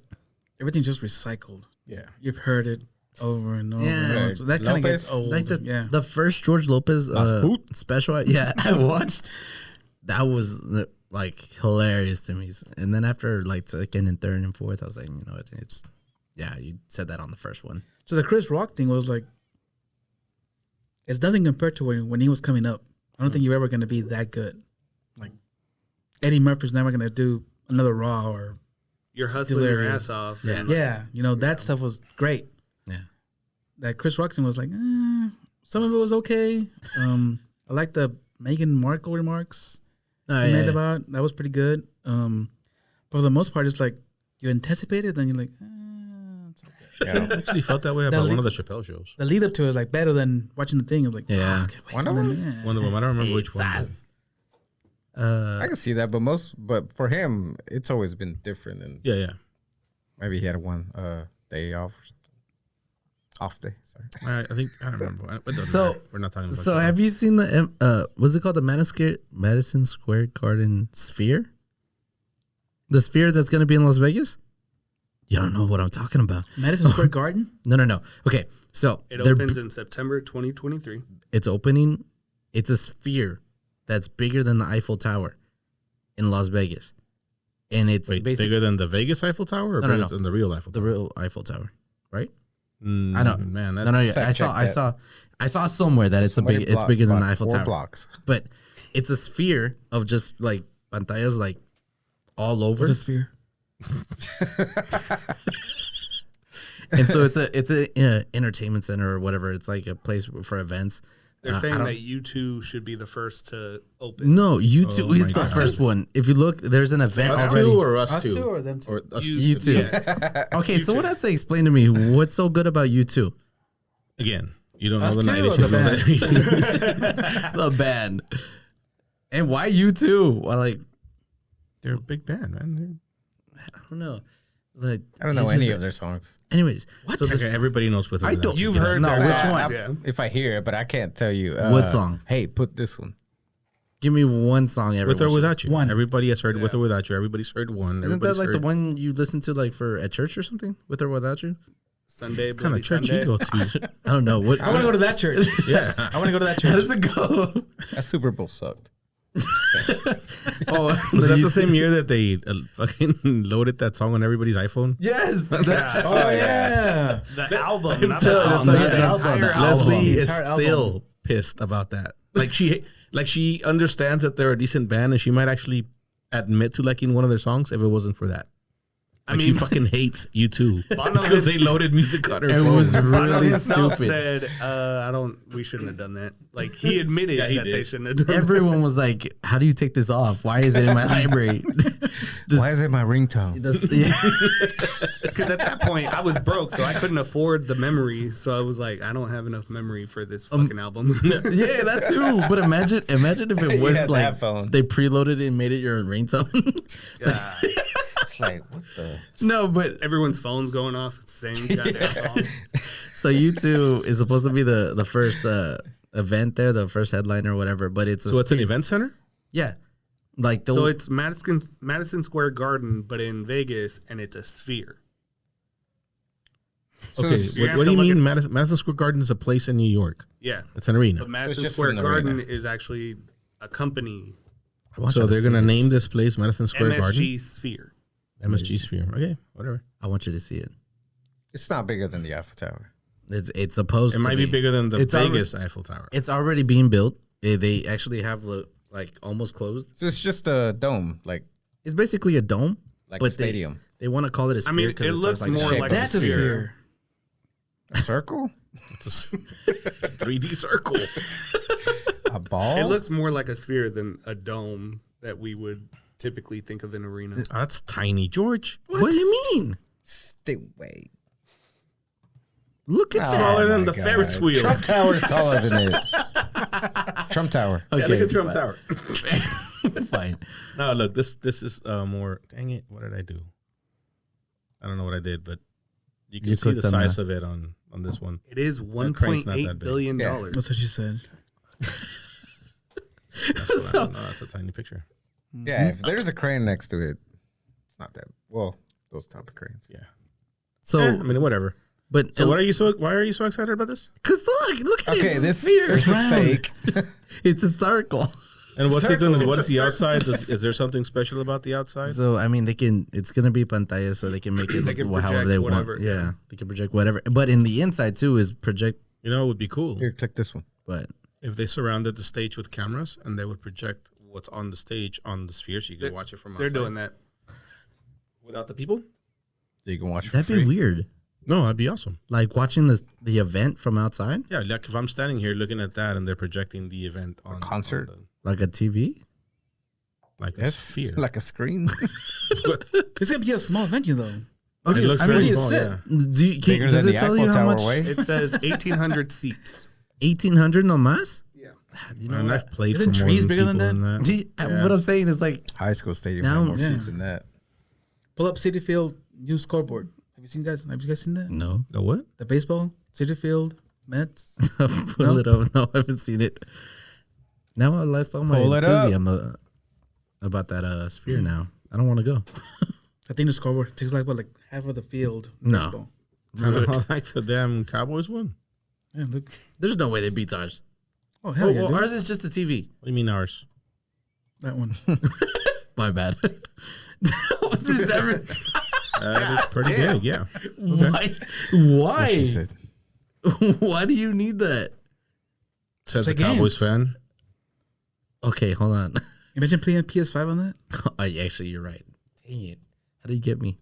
everything's just recycled. Yeah. You've heard it over and over. Yeah. And over. So that kind of Lopez, gets old. like yeah. the first George Lopez Boot? special, I watched. That was like hilarious to me. And then after like second and third and fourth, I was like, you know, it's you said that on the first one. So the Chris Rock thing was like, it's nothing compared to when he was coming up. I don't think you're ever going to be that good. Like Eddie Murphy's never going to do another Raw or You're hustling your Hilarious. ass off. Yeah. and, yeah, you know that stuff was great. Yeah. That Chris Rock thing was like, some of it was okay. I like the Meghan Markle remarks he made about that was pretty good. But for the most part, it's like you anticipate it, then you're like, it's okay. yeah. I actually felt that way about The one of the Chappelle shows. The lead up to it is like better than watching the thing. It was like, Yeah. okay, wait, Wonder and then, Woman? yeah. One of them, I don't remember which one. I can see that, but for him, it's always been different. And Yeah. maybe he had one day off or something. Off day, sorry. I think I don't remember. It doesn't So- matter. We're not talking about. So have you seen the what's it called, the Madison Square Garden Sphere? The sphere that's going to be in Las Vegas? You don't know what I'm talking about. Madison Square Garden. No. Okay, so It they're opens in September 2023. it's opening. It's a sphere that's bigger than the Eiffel Tower in Las Vegas, and it's Wait, basically bigger than the Vegas Eiffel Tower, or No, bigger no. than the real Eiffel the Tower? real Eiffel Tower, right? I know. man. No, yeah, Fact check I saw somewhere that it's Somebody it's bigger than the bought Eiffel 4 Tower. blocks. But it's a sphere of just like pantallas like all over. What a sphere. And so it's a entertainment center or whatever. It's like a place for events. They're saying that U2 should be the first to open. No, U2 is the first one. If you look, there's an event Us already. two or us Us two? two or them two? Or us U2. Yeah. Okay, so what has to explain to me what's so good about U2? Again, you don't know Us the two night. or You the know The band. And why U2? Well, like, they're a big band, man. I don't know. Like, I don't know it's any just- of their songs. Anyways, So everybody knows with. I don't- You've heard No, their which songs, one? yeah. If I hear it, but I can't tell you. What song? Hey, put this one. give me one song everyone With or should- without you. One. Everybody has heard with or without you. Everybody's heard one. Isn't that Everybody's like the heard- one you listen to like for at church or something? With or without you? Sunday, What kind Bloody of church Sunday. you go to? I don't know. What I want to go to that church. Yeah. I want to go to that How church. does it go? That Super Bowl sucked. Oh, Was that the YouTube- same year that they fucking loaded that song on everybody's iPhone? Yes. Oh yeah. The album, not So, the song. so The yeah, that's entire the album. Leslie is Entire album. still pissed about that. Like she understands that they're a decent band, and she might actually admit to liking one of their songs if it wasn't for that. Like mean- she fucking hates U2 Bono because had- they loaded music on her It phone. was Bono really himself stupid. said, we shouldn't have done that. Like, he admitted Yeah, he that did. they shouldn't have done that. Everyone was like, "How do you take this off? Why is it in my library?" Why is it my ringtone? Because at that point, I was broke, so I couldn't afford the memory. So I was like, I don't have enough memory for this fucking album. Yeah, that too. But imagine if it was had like that phone. they preloaded it and made it your ringtone. Yeah. It's like, what the? No, but Everyone's phone's going off. It's the same goddamn song. so U2 is supposed to be the first event there, the first headliner or whatever. But it's So it's an event center? yeah, like the So it's Madison Square Garden, but in Vegas, and it's a sphere. So Okay, it's- you have what do to you look mean Madison Square Garden is a place in New York? Yeah. It's an arena. But Madison just Square an Garden arena. is actually a company, So they're going to name this place Madison Square MSG Garden? Sphere. MSG Sphere. Okay, whatever. I want you to see it. It's not bigger than the Eiffel Tower. It's supposed. It to might be bigger than the It's Vegas Eiffel Tower. It's already being built. They actually have like almost closed. So it's just a dome, like It's basically a dome, a but stadium. They want to call it a sphere. I mean, 'cause it looks starts more shape like of a That's a sphere. sphere. A circle? It's a 3D circle. A ball? It looks more like a sphere than a dome that we would typically think of an arena. Oh, that's tiny, George. What do you mean? Stay away. Look at that. Smaller than my the God. Ferris wheel. Trump Tower is taller than it. Trump Tower. Yeah, look at Trump Tower. Fine. No, look, this is more. Dang it! What did I do? I don't know what I did, but you can You see the clicked on size the- of it on this one. It is crane's not that $1.8 big. billion. Yeah. That's what she said. So- No, that's a tiny picture. Yeah, if there's a crane next to it, it's not that. Well, those type of cranes. Yeah. So, I mean, whatever. but So, why are you so excited about this? Because look at it. Okay, It's this sphere. is fake. It's historical. And what's it going to? circle. What It's is a the outside? Is there something special about the outside? So I mean, it's gonna be pantalla, so they can make it They can however project they whatever, want. Yeah, they can project whatever. But in the inside too is project. You know, it would be cool Here, click this one. But if they surrounded the stage with cameras and they would project what's on the stage on the sphere, so you could They're- watch it from outside. They're doing that. without the people. So you can watch for that'd free. be weird. No, that'd be awesome. Like watching the event from outside, Yeah, like if I'm standing here looking at that and they're projecting the event on concert? on like a TV. like a Yes, sphere. like a screen. It's gonna be a small venue though. It looks I very mean, small. sit. Yeah. Do you, Bigger does than it the tell Eiffel you how Tower much? way. It says 1,800 seats. 1,800 no más. Yeah. You know And what? I've played Isn't for more trees than bigger than people that? See, what I'm saying is like High school stadium Now- had more Yeah. seats than that. Pull up City Field new scoreboard. Have you guys seen that? no. The what? The baseball City Field Mets. Pull it up. No, I haven't seen it. Now I lost all my Pull it up. enthusiasm about that sphere. Now I don't want to go. I think the scoreboard takes like half of the field. No. Baseball. Kind of like the damn Cowboys one. Yeah, look. There's no way they beat ours. Oh hell yeah, dude. Ours is just a TV. What do you mean ours? That one. My bad. What is that? That is pretty big. Yeah. Why? That's what she Why? said. Why do you need that? Says the The Cowboys games. fan. Okay, hold on. Imagine playing PS5 on that. Oh, actually, you're right. Dang it! How do you get me?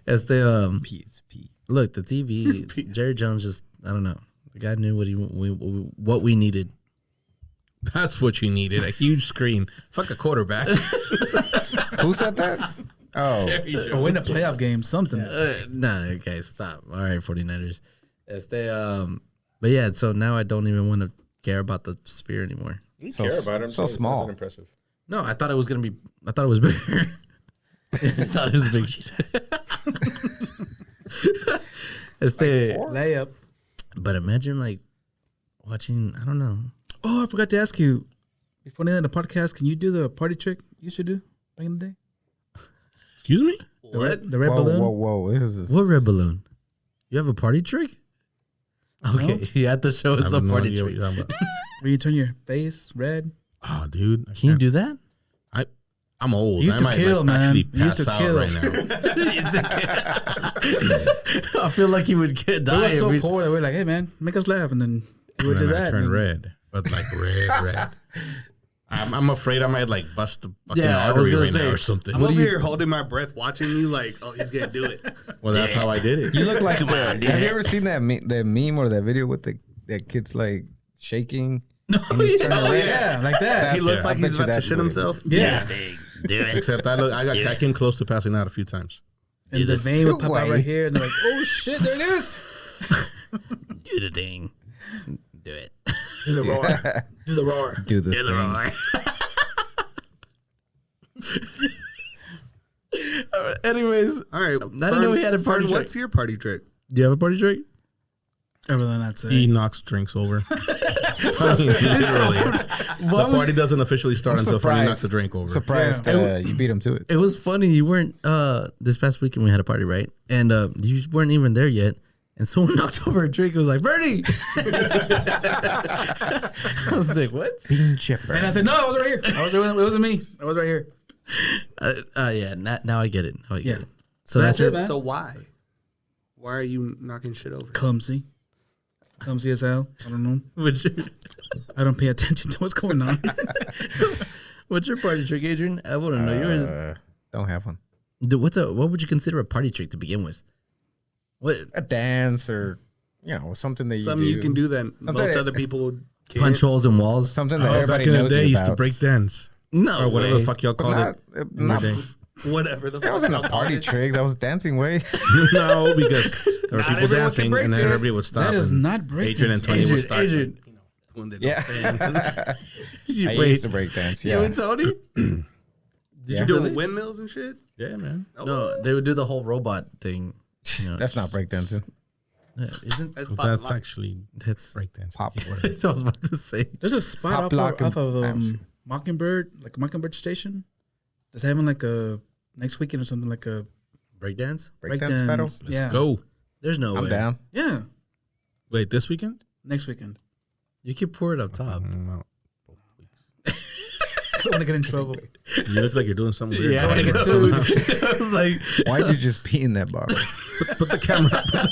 As the PSP. look, the TV. Jerry Jones just I don't know. The guy knew what we needed. That's what you needed. A huge screen. Fuck a quarterback. Who said that? Oh, Or win a playoff game, something. No, okay, stop. All right, 49ers. As they but yeah, so now I don't even want to care about the sphere anymore. You So- care about him. so small. It's impressive. No, I thought it was gonna be. I thought it was bigger. I thought it was big. As they, Layup. but imagine like watching. I don't know. Oh, I forgot to ask you. Before the end of the podcast, can you do the party trick you used to do back in the day? Excuse me? The red whoa, balloon? whoa! This is What red balloon? You have a party trick? Okay, you have to show us a party trick. Where you turn your face red? Oh, dude. I Can you can't- do that? I'm old. You used I to might, kill, man. actually You used pass to out kill. right now. I feel like you would get We die. were so every- poor that we were like, hey, man, make us laugh. And then you would And do then I that. turn and then- red. But like red. I'm afraid I might like bust the fucking Yeah, I was artery gonna right say, now or something. I'm over here holding my breath, watching you like, oh, he's gonna do it. Well, that's how I did it. You look like have you ever seen that that meme or that video with that kid's like shaking? And he's turning red? Yeah, like that. He looks I like bet he's you about to that's shit what it himself. Yeah. Except I came close to passing out a few times. And the vein would pop out way. right here. And they're like, oh, shit, there it is. Do the thing. Do it. Do the roar. Do the roar. Do the thing. Anyways, All right. I didn't know he had a party trick. What's your party trick? do you have a party trick? Everything I'd say. He knocks drinks over. I mean, literally, the party doesn't officially start until Fernie knocks a drink over. Surprised you beat him to it. It was funny. You weren't this past weekend. We had a party, right? And you weren't even there yet. And someone knocked over a drink. It was like Bernie. I was like, what? And I said, no, I was right here. It wasn't me. I was right here. Yeah. Now I get it. Now I get Yeah. it. So that's your. it, man. So why? Why are you knocking shit over? Clumsy. Clumsy as hell. I don't know. What's your, I don't pay attention to what's going on. what's your party trick, Adrian? I want to know yours. Don't have one. Dude, what would you consider a party trick to begin with? What A dance or something that you Something do. you can do that most that- other people can't. punch holes and walls? Something that Back everybody in the knows day, you used to about. break dance No, or whatever way. the fuck y'all But called not, it. not, Whatever the that fuck wasn't y'all a call party it. trick. That was dancing way. No, because there were Not people everyone can dancing, break and then dance. everybody would stop. That is and not break Adrian and dance. Tony would start. Adrian. Yeah. I Wait, used to break dance. you Yeah. and Tony? Did Yeah. you do Doing it? windmills and shit. Yeah, man. No, they would do the whole robot thing. You know, That's not break dancing. isn't That's But popping that's lock. actually that's break dance. Pop. I was about to say. There's a spot Pop off lock of and- Mockingbird, like a Mockingbird station. Just having like a next weekend or something like a Breakdance? Break dance battle. Let's Yeah. go. There's no I'm way. down. Yeah. Wait, this weekend? Next weekend. You could pour it up top. No. I don't want to get in trouble. You look like you're doing something weird. Yeah, I want to get sued. I was like, Why'd you just pee in that bottle? Put the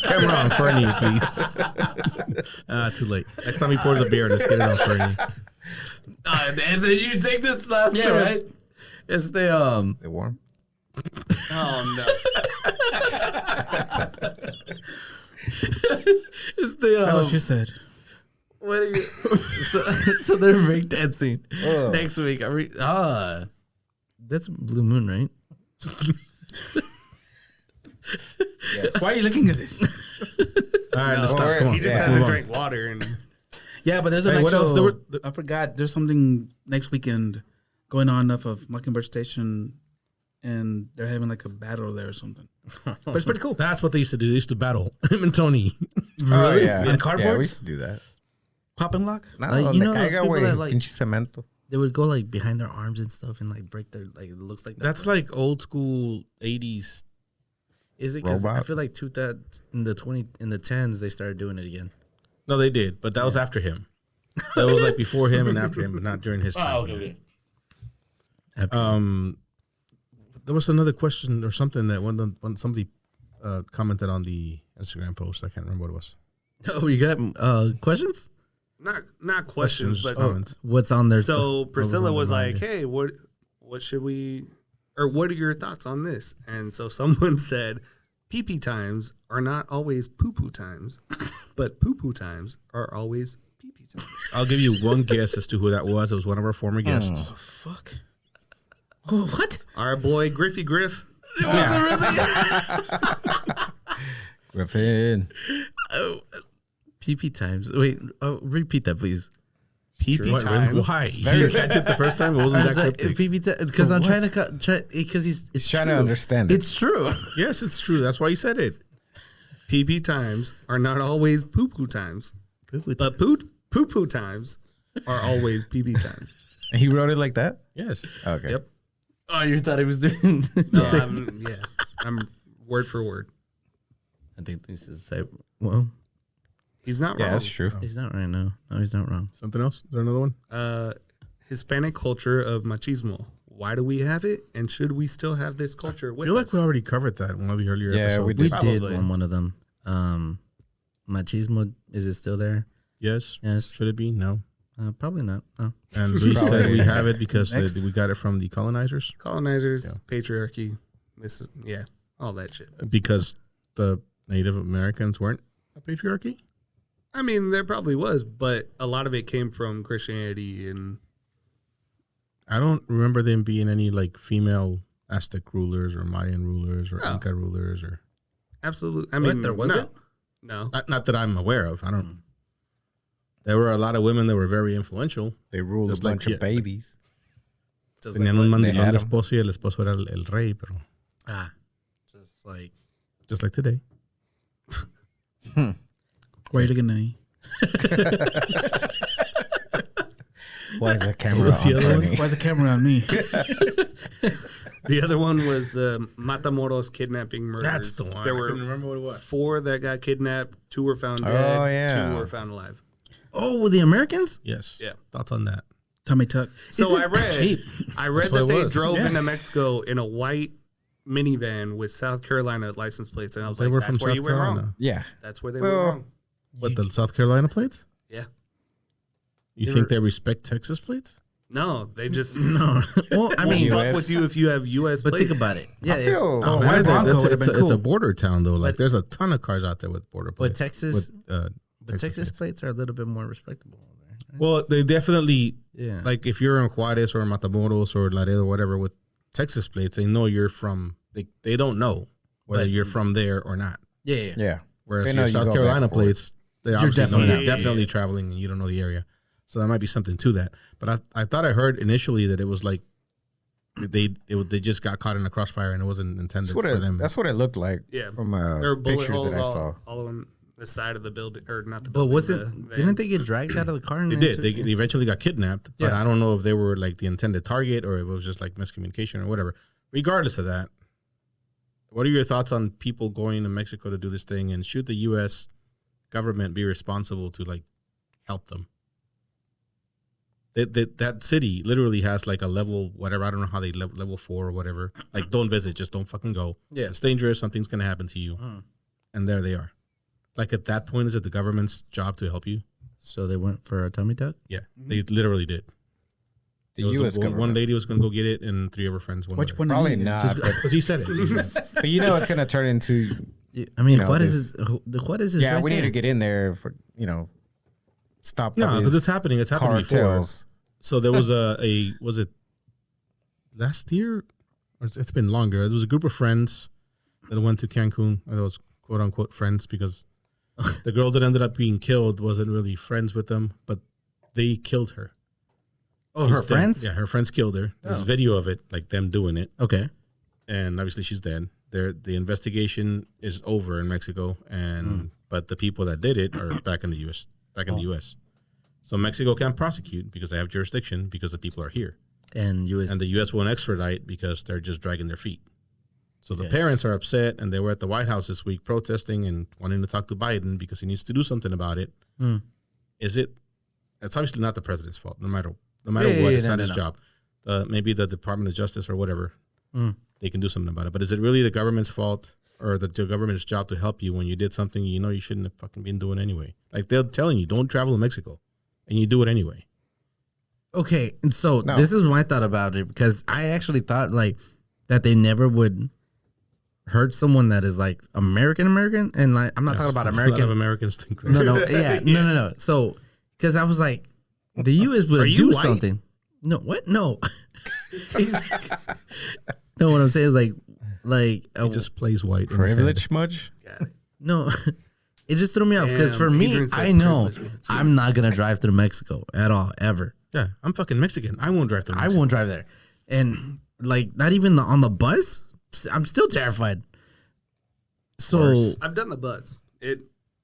camera on Fernie, please. Too late. Next time he pours a beer, just get it on Fernie. and then you take this last Yeah, sip. right? It's the Is it warm? Oh no. it's the That's what she said. what are you so they're breakdancing Ugh. next week. That's Blue Moon, right? Why are you looking at it? All right, let's stop. Come on. He just Yeah. hasn't Move on. drank water and Yeah, but there's an Hey, what else? actual, There I forgot. There's something next weekend going on off of Mockingbird Station, and they're having like a battle there or something. But it's pretty cool. That's what they used to do. They used to battle him and Tony. Oh, yeah. And Yeah, cardboards? we used to do that. Pop and lock? No, Like, donde you know those caiga, people güey, that, like- pinche cemento. They would go like behind their arms and stuff and like break their like it looks like That's like old school 80s. is it 'cause I Robot. feel like in the 10s they started doing it again. No, they did, but that was after him. That was like before him and after him, but not during his time. There was another question or something that when somebody commented on the Instagram post. I can't remember what it was. Oh, you got questions? not questions, but what's on there? so Priscilla was on their like, "Hey, what should we, or what are your thoughts on this?" And so someone said, "Pee-pee times are not always poo-poo times, but poo-poo times are always pee-pee times." I'll give you one guess as to who that was. It was one of our former guests. Oh, fuck. Oh, what? Our boy Griffey Griff. Griffin. Oh, PP times. Wait, repeat that, please. Pee-pee What, times. why? You didn't catch it the first time? It wasn't that cryptic. PP because I'm trying to because he's trying to understand it. It's true. Yes, it's true. That's why you said it. Pee-pee times are not always poo-poo times, but poo-poo times are always pee-pee times. And he wrote it like that? Yes. Okay. Yep. Oh, you thought he was doing? No, I'm word for word. I think this is well. He's not Yeah, wrong. that's true. He's not right now. No, he's not wrong. Something else? Is there another one? Hispanic culture of machismo. Why do we have it? And should we still have this culture I with feel us? like we already covered that in one of the earlier Yeah, episodes. we We did. did Probably. on one of them. Machismo, is it still there? Yes. Yes. Should it be? No. Probably not. No. And we said Probably. we have it because Next. we got it from the colonizers. Colonizers, Yeah. patriarchy, all that shit. Because the Native Americans weren't a patriarchy? I mean, there probably was, but a lot of it came from Christianity and I don't remember them being any like female Aztec rulers or Mayan rulers or No. Inca rulers or absolutely. I What, mean, there wasn't? No. not that I'm aware of. I don't. There were a lot of women that were very influential. They ruled Just a bunch like- of babies. Just Tenían un they mandilón had de 'em. esposo y el esposo era el rey, pero just like just like today. Why are you looking at me? Why is the camera was the on other one? Tony? Why's the camera on me? The other one was Matamoros kidnapping murders. That's the one. There I were couldn't remember what it was. 4 that got kidnapped, 2 were found Oh, dead, yeah. 2 were found alive. oh, the Americans. Yes. Yeah. Thoughts on that? Tummy tuck. So Is it I read cheap? That's that what it they was. drove Yeah. into Mexico in a white minivan with South Carolina license plates, and I was They like, were "That's from where South you went wrong. Carolina. Yeah. That's where they Well, went wrong." What, the South Carolina plates? Yeah. You They think were- they respect Texas plates? No, they just No. Well, I I mean, mean, fuck US. with you if you have U.S. but plates. think about it. Yeah, I feel Oh, white man, Bronco it's, would've it's, been it's a cool. border town though. Like But- there's a ton of cars out there with border but plates. Texas, with, the Texas plates are a little bit more respectable. Over there, right? Well, they definitely Yeah. like if you're in Juarez or Matamoros or Laredo or whatever with Texas plates, they know you're from. They don't know whether But- you're from there or not. yeah. Yeah. Whereas They know your you South go Carolina back and forth. plates, they obviously definitely- know Yeah, you're yeah, definitely yeah. traveling and you don't know the area. So that might be something to that. But I thought I heard initially that it was like they just got caught in a crossfire and it wasn't intended for them. That's what it looked like. Yeah. From There were bullet pictures holes that I saw. all on the side of the building, or not the But building. was the it? van. Didn't they get dragged out of the car? And They did. into- They eventually got kidnapped, but Yeah. I don't know if they were like the intended target or if it was just like miscommunication or whatever. Regardless of that, what are your thoughts on people going to Mexico to do this thing, and should the U.S. government be responsible to like help them? That city literally has like a level whatever. I don't know how they level 4 or whatever. Like don't visit, just don't fucking go. Yeah. It's dangerous. Something's gonna happen to you, and there they are. Like at that point, is it the government's job to help you? So they went for a tummy tuck. Yeah, they literally did. The It was U.S. one government. lady was going to go get it, and 3 of her friends went. Which with one? Probably to me? not. Because he said it. But you know it's going to turn into, I mean, You know, what is the what is this? yeah, right we need there? to get in there for, stop No, all because these it's happening. It's happened before. cartels. So there was was it last year? Or it's been longer. There was a group of friends that went to Cancun. That was quote unquote friends because the girl that ended up being killed wasn't really friends with them, but they killed her. Oh, She's her dead. friends. Yeah, her friends killed her. There's Oh. video of it, like them doing it. Okay. And obviously she's dead. The investigation is over in Mexico, and but the people that did it are back in the U.S. Back in the U.S. So Mexico can't prosecute because they have jurisdiction because the people are here, And U.S. and the U.S. won't extradite because they're just dragging their feet. So the Okay. parents are upset, and they were at the White House this week protesting and wanting to talk to Biden because he needs to do something about it. Mm. Is it? It's obviously not the president's fault. No matter Yeah, what, yeah, it's no, not no, his no. job. Maybe the Department of Justice or whatever. Mm. They can do something about it. But is it really the government's fault or the government's job to help you when you did something you know you shouldn't have fucking been doing anyway? Like they're telling you, don't travel to Mexico. and you do it anyway. Okay, and so this is my thought about it, because I actually thought like that they never would hurt someone that is like American, and like I'm not talking about American. A lot of Americans think that. No. So because I was like, the U.S. would do something. No, what? No. No, what I'm saying is like he just plays white. Privilege smudge? No. It just threw me off because for me, I know I'm not gonna drive through Mexico at all, ever. Yeah, I'm fucking Mexican. I won't drive through Mexico. I won't drive there, and like not even on the bus. I'm still terrified. So I've done the bus.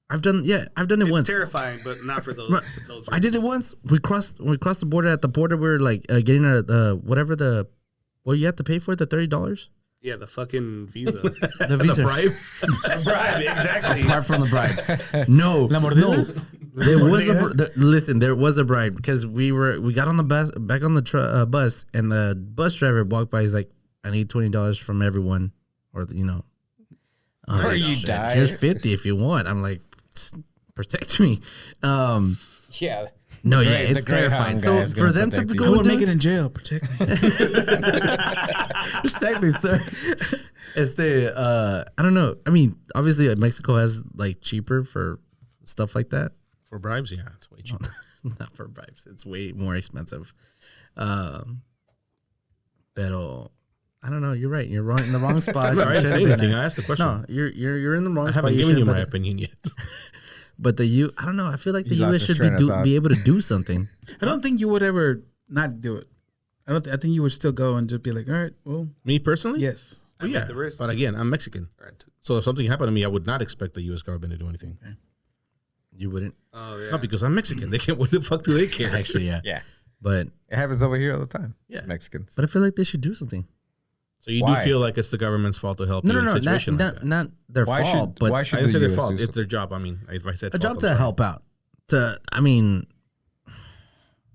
I've done it It's once. terrifying, but not for those. Right. those I did it once. We crossed the border. At the border, we were like getting what you have to pay for it, the $30. Yeah, the fucking visa. The visa. The bribe. The bribe, exactly. Apart from the bribe. No. There was a bribe because we got on the bus, back on the bus, and the bus driver walked by. He's like, I need $20 from everyone, or I was like, you die. Here's 50 if you want. I'm like, protect me. Yeah. No, yeah, it's terrifying. So for them to I go would make it in jail. Protect me. protect me, sir. It's I don't know. I mean, obviously Mexico has like cheaper for stuff like that. For bribes, yeah, it's way cheaper. Not for bribes. It's way more expensive. Pero I don't know. You're right. You're in the wrong spot. I didn't say anything. I asked the question. No, you're in the wrong I spot. haven't given you my opinion yet. But I don't know. I feel like the You U.S. lost should your train of be able to do something. I don't think you would ever not do it. I think you would still go and just be like, all right, well, Me personally? yes. Oh, yeah. the risk. But again, I'm Mexican. Right. So if something happened to me, I would not expect the U.S. government to do anything. You wouldn't, Oh yeah. Not because I'm Mexican. They can't. What the fuck do they care? actually. Yeah. Yeah. But It happens over here all the time. Yeah. Mexicans. I feel like they should do something. So you Why? do feel like it's the government's fault to help you in a situation like that? not their Why fault, but why should I didn't say the their US fault. do It's their job. I mean, if I said a fault, job I'm to sorry. help out. I mean,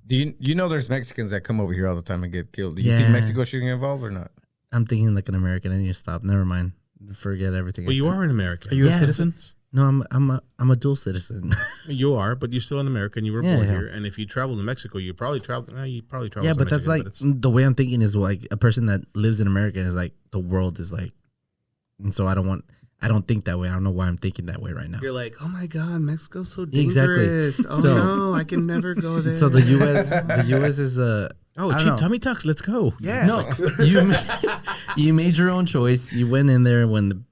Do you know there's Mexicans that come over here all the time and get killed? Do you Yeah. think Mexico should get involved or not? I'm thinking like an American. I need to stop. Never mind. Forget everything. Well, I you said. are an American. Are you a Yeah. citizen? No, I'm a dual citizen. You are, but you're still an American. You were Yeah, born yeah. here, and if you travel to Mexico, you probably travel. You probably travel. Yeah, to but that's Mexico, like the way I'm thinking is like a person that lives in America is like the world is like, and so I don't think that way. I don't know why I'm thinking that way right now. You're like, oh my god, Mexico's so Exactly. dangerous. Oh So- no, I can never go there. So the U.S. is Oh, I don't cheap know. tummy tucks. Let's go. yeah. No, you made your own choice. You went in there when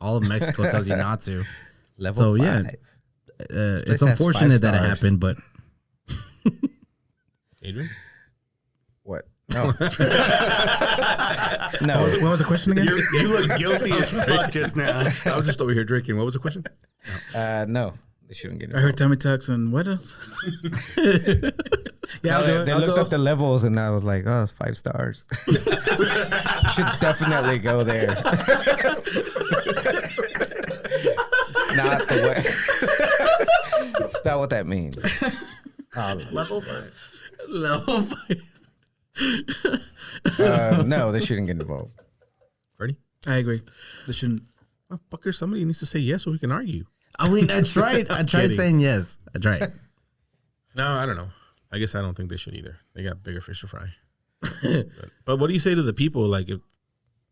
all of Mexico tells you not to. Level So, 5. yeah. It's place has unfortunate 5 that it stars. happened, but Adrian. What? No. No. What was the question again? You look guilty as fuck just now. I was just over here drinking. What was the question? No. They shouldn't get I heard involved. tummy tucks and what else? Yeah, I'll do it. They I'll looked go. up the levels and I was like, oh, it's 5 stars. Should definitely go there. It's not the way. It's not what that means. Level 5. level 5. No, they shouldn't get involved. Freddie. I agree. They shouldn't. Oh, fucker, somebody needs to say yes so we can argue. I mean, I tried kidding. saying yes. I tried. No, I don't know. I guess I don't think they should either. They got bigger fish to fry. but what do you say to the people? Like,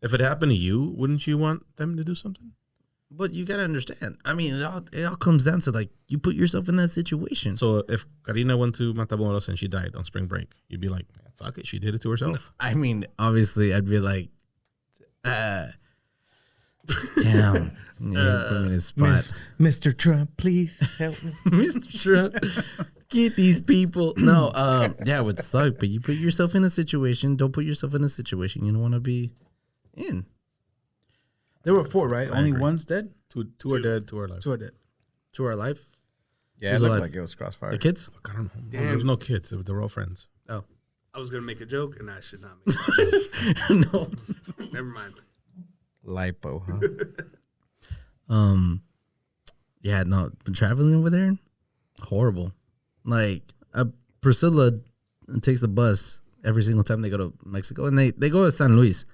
if it happened to you, wouldn't you want them to do something? But you gotta understand. I mean, it all comes down to like you put yourself in that situation. So if Karina went to Matamoros and she died on spring break, you'd be like, fuck it, she did it to herself. I mean, obviously, I'd be like, damn, yeah, put me in this spot. Mr. Trump, please help me. Mr. Trump, get these people. No, yeah, it would suck, but you put yourself in a situation. Don't put yourself in a situation you don't want to be in. There were 4, right? Only agree. one's dead? Two are dead, 2 are alive. 2 are dead. To our life, Yeah, Who's it looked alive? like it was Crossfire. the kids. Fuck, I don't know. Damn. There was no kids. They're all friends. Oh I was gonna make a joke, and I should not make a joke. no. Never mind. Lipo, huh? Yeah, no, traveling over there, horrible. Like Priscilla takes the bus every single time they go to Mexico, and they go to San Luis,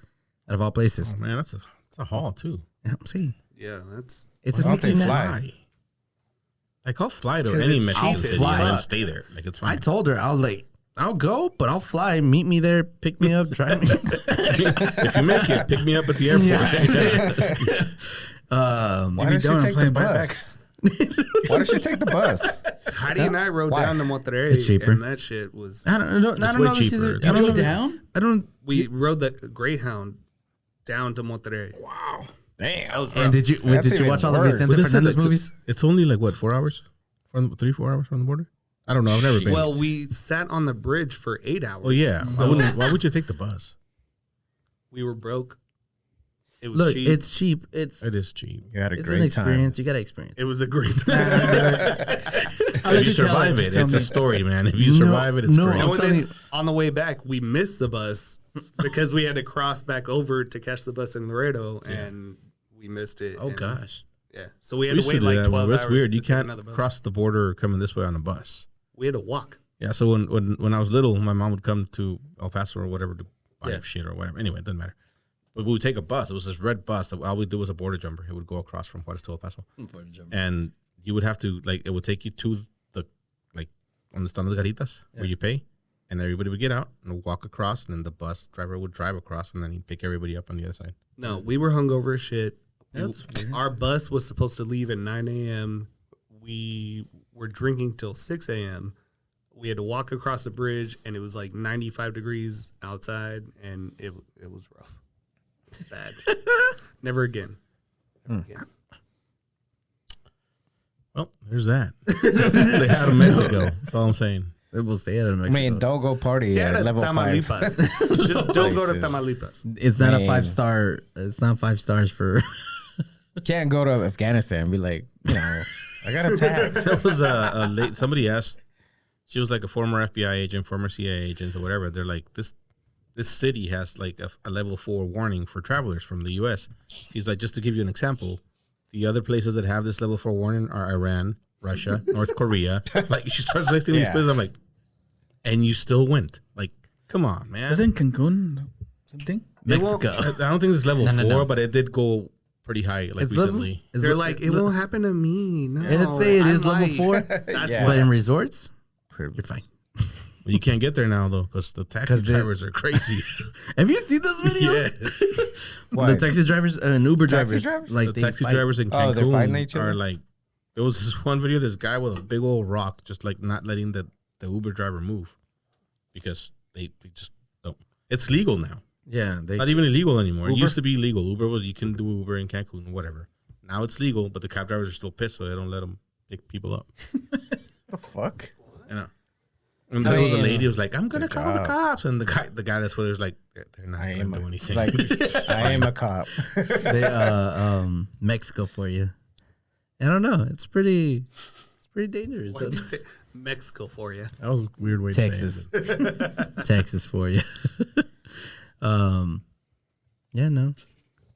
out of all places. Oh, man, that's a haul, too. Yeah, I'm saying Yeah, that's it's a Why don't they 69. fly? Like I'll fly to any Mexican city and then stay there. Like it's fine. I told her, I was like, I'll go, but I'll fly. Meet me there, pick me up, drive me. If you make it, pick me up at the airport. Why did she take the bus? Why did she take the bus? Heidi and I rode down to Monterrey, It's cheaper. and that shit was. I don't know. It's way cheaper. You drove down? I don't. We rode the Greyhound down to Monterrey. Wow. Damn. And did you watch all the Vicente Fernandez movies? It's only like what, 4 hours? 3-4 hours from the border? I don't know. I've never been. Well, we sat on the bridge for 8 hours. Oh yeah. Why would you take the bus? We were broke. It was Look, cheap. it's cheap. It is cheap. You had a It's great an experience. time. You gotta experience. It was a great time. If you survive it, it's a story, man. If you survive it, it's great. And then on the way back, we missed the bus because we had to cross back over to catch the bus in Laredo, and we missed it. Oh and, gosh. Yeah. So we had We to used wait do like that 12 one. hours. That's weird. to You take can't another bus. cross the border coming this way on a bus. We had to walk. Yeah, so when I was little, my mom would come to El Paso or whatever to buy shit or whatever. Anyway, it doesn't matter. But we would take a bus. It was this red bus that all we do was a border jumper. It would go across from Juarez to El Paso. And you would have to, like, it would take you to the, like, on the stand de garitas where you pay. And everybody would get out and walk across. And then the bus driver would drive across. And then he'd pick everybody up on the other side. No, we were hungover as shit. Our bus was supposed to leave at 9 a.m. We were drinking till 6 a.m. We had to walk across the bridge, and it was like 95 degrees outside, and it was rough. It was bad. Never again. Well, there's that. They had in Mexico. That's all I'm saying. It will stay out of I Mexico. mean, don't go party Stay at out of level 5. Tamaulipas. Just don't go to Places. Tamaulipas. It's not a Man. 5-star. It's not 5 stars for. Can't go to Afghanistan and be like, I got attacked. There was a late, somebody asked, she was like a former FBI agent, former CIA agent or whatever. They're like, this city has like a level 4 warning for travelers from the U.S. She's like, just to give you an example, the other places that have this level 4 warning are Iran, Russia, North Korea. Like, she starts listing these places. I'm like, and you still went. Like, come on, man. Isn't Cancun something? Mexico. I don't think it's level 4, no. but it did go pretty high like recently. They're like, it won't happen to me. No, And it say it is I'm level light. 4, That's Yeah. but in resorts, you're fine. Well, you can't get there now though because the taxi drivers are crazy. Have you seen those videos? Yes. What? The taxi drivers and Uber Taxi drivers, drivers? like The they taxi fight. drivers in Oh, they're fighting each Cancun other? are like, there was this one video, this guy with a big old rock, just like not letting the Uber driver move because they just don't. It's legal now. Yeah, they Not even illegal anymore. It Uber? used to be legal. Uber was, you can do Uber in Cancun, whatever. Now it's legal, but the cab drivers are still pissed, so they don't let them pick people up. The fuck? You know. And there was a mean, lady who was like, I'm gonna good call the job. cops, and the guy that's where there's like, they're not I gonna am do anything. like, I am a cop. they Mexico for you. I don't know. It's pretty dangerous. Why did you say Mexico for you? That was a weird way Texas, to say it. Texas for you. Yeah, no.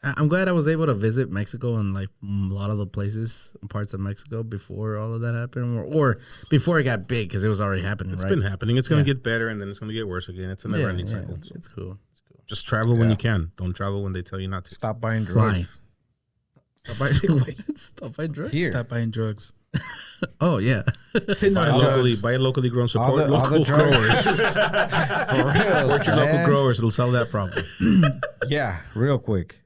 I'm glad I was able to visit Mexico and like a lot of the places, parts of Mexico before all of that happened, or before it got big because it was already happening. It's right? been happening. It's gonna get better, and then it's gonna get worse again. It's a never-ending yeah, cycle. It's cool. It's cool. Just travel when you can. Don't travel when they tell you not to. Stop buying Fly. drugs. Stop buying drugs. Here. Stop buying drugs. Oh yeah. Say no Buy to locally, drugs. buy locally grown. All Support the local drugs. growers. For real. Support your local man. growers. It'll solve that problem. Yeah, real quick.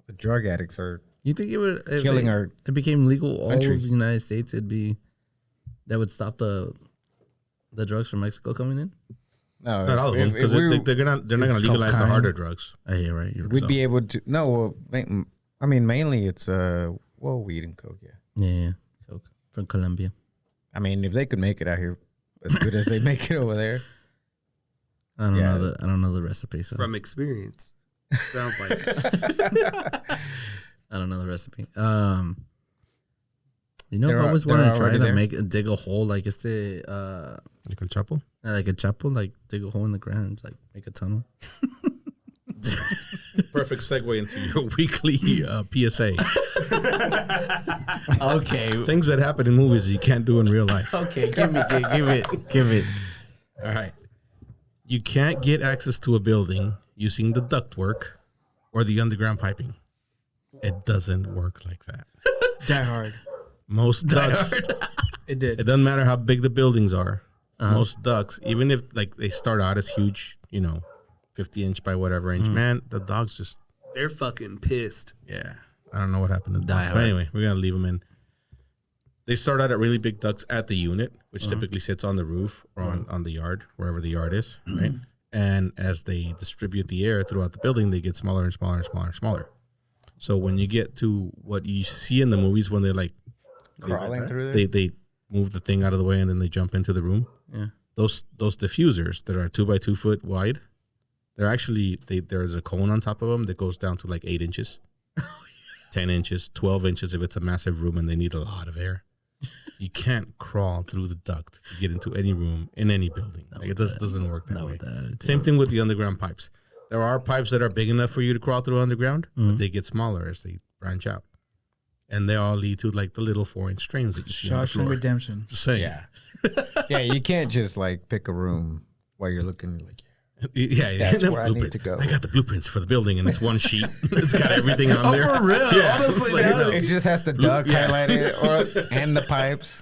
The drug addicts are You think it would if killing our it became legal all country. over the United States? It'd be that would stop the drugs from Mexico coming in. no. Not all of them, because they're not gonna legalize the cocaine. harder drugs. Oh, yeah, right. You're We'd be able to. No, well, I mean, mainly it's weed and coke. Yeah. yeah, Coke from Colombia. I mean, if they could make it out here as good as they make it over there, I don't Yeah. know the recipe. So From experience. Sounds like it. I don't know the recipe. You know, They're if I always they're wanted to try already to there? dig a hole like it's Like El Chapo. like a chapel, like dig a hole in the ground, like make a tunnel. Perfect segue into your weekly PSA. Okay, Things that happen in movies that you can't do in real life. okay, give it. All right. You can't get access to a building using the ductwork or the underground piping. It doesn't work like that. Die Hard. most ducks. It did. It doesn't matter how big the buildings are. Most ducks, even if like they start out as huge, 50-inch by whatever inch, man, the dogs just They're fucking pissed. I don't know what happened to the dogs. But anyway, we're gonna leave them in. They start out at really big ducts at the unit, which typically sits on the roof or on the yard, wherever the yard is, right? And as they distribute the air throughout the building, they get smaller and smaller and smaller and smaller. So when you get to what you see in the movies when they're like Crawling through there. they move the thing out of the way and then they jump into the room. Yeah. Those diffusers that are 2 by 2 foot wide, they're actually there's a cone on top of them that goes down to like 8 inches, 10 inches, 12 inches if it's a massive room and they need a lot of air. You can't crawl through the duct to get into any room in any building. Like it doesn't work that way. Same thing with the underground pipes. There are pipes that are big enough for you to crawl through underground, but they get smaller as they branch out. And they all lead to like the little 4-inch strains that you see on the Shawshank floor. Redemption. Just saying. Yeah. Yeah, you can't just like pick a room while you're looking like Yeah, That's The where I need blueprints. to go. I got the blueprints for the building, and it's one sheet. It's got everything on there. For real? Yeah, Honestly, it's like, now it just has the duck highlighted and the pipes.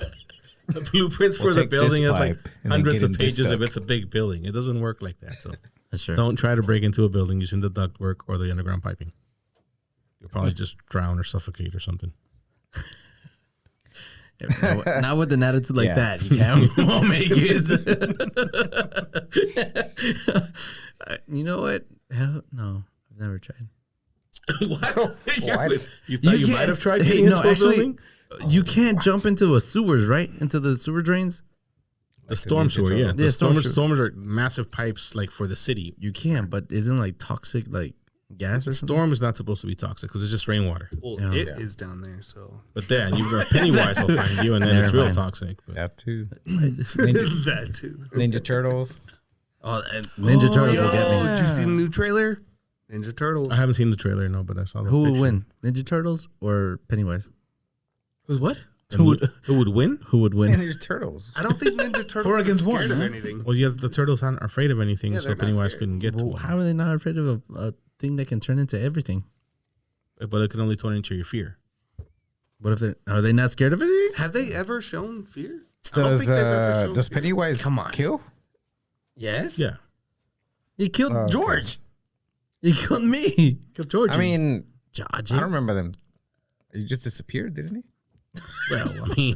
the blueprints We'll for the take this building is like pipe and then hundreds get of in this pages if duct. it's a big building. It doesn't work like that. So That's true. don't try to break into a building using the ductwork or the underground piping. You'll probably just drown or suffocate or something. Not with an attitude like Yeah. that. You can't won't make it. You know what? Hell, no, I've never tried. What? What? You thought you can't- might have tried hey, getting no, into a actually, building? You can't jump into a sewers, right? Into the sewer drains. The storm sewer, yeah. The Yeah, storm stormers are massive pipes like for the city. You can, but isn't like toxic like gas or something? Storm is not supposed to be toxic because it's just rainwater. Well, Yeah. it is down there, so But then you Pennywise will find you, and then it's Never real mind. toxic. But That too. that too. Ninja Turtles. Oh, and Ninja Turtles will get me. Did you see the new trailer? Ninja Turtles. I haven't seen the trailer, no, but I saw the Who picture. would win, Ninja Turtles or Pennywise? Who's what? Who would win? Who would win? Ninja Turtles. I don't think Ninja Turtles Four are against scared one, of huh? anything. Well, yeah, the turtles aren't afraid of anything, Yeah, so they're not Pennywise scared. couldn't get to Well, them. how are they not afraid of a thing that can turn into everything? But it can only turn into your fear. What if are they not scared of anything? Have they ever shown fear? I don't think they've ever shown Does fear. Pennywise kill? Yes. Yeah. He killed okay. George. He killed me. Killed George. I mean, George. I don't remember them. He just disappeared, didn't he? Well, I mean,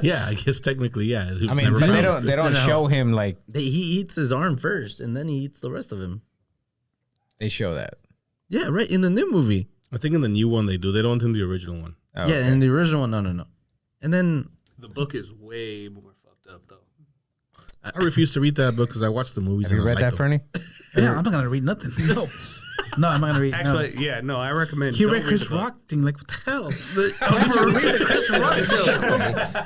yeah, I guess technically, yeah. I mean, but they don't No. show him like He eats his arm first, and then he eats the rest of him. they show that. Yeah, right. In the new movie. I think in the new one they do. They don't in the original one. Oh, Yeah, okay. in the original one, no. And then The book is way more fucked up, though. I refuse to read that book because I watched the movies. Have you and I read that, liked them. Fernie? yeah, I'm not gonna read nothing. No, no, I'm not gonna read. Actually, no. yeah, no, I recommend. He don't read read Chris the book. Rock thing. Like, what the hell? Read the Chris Rock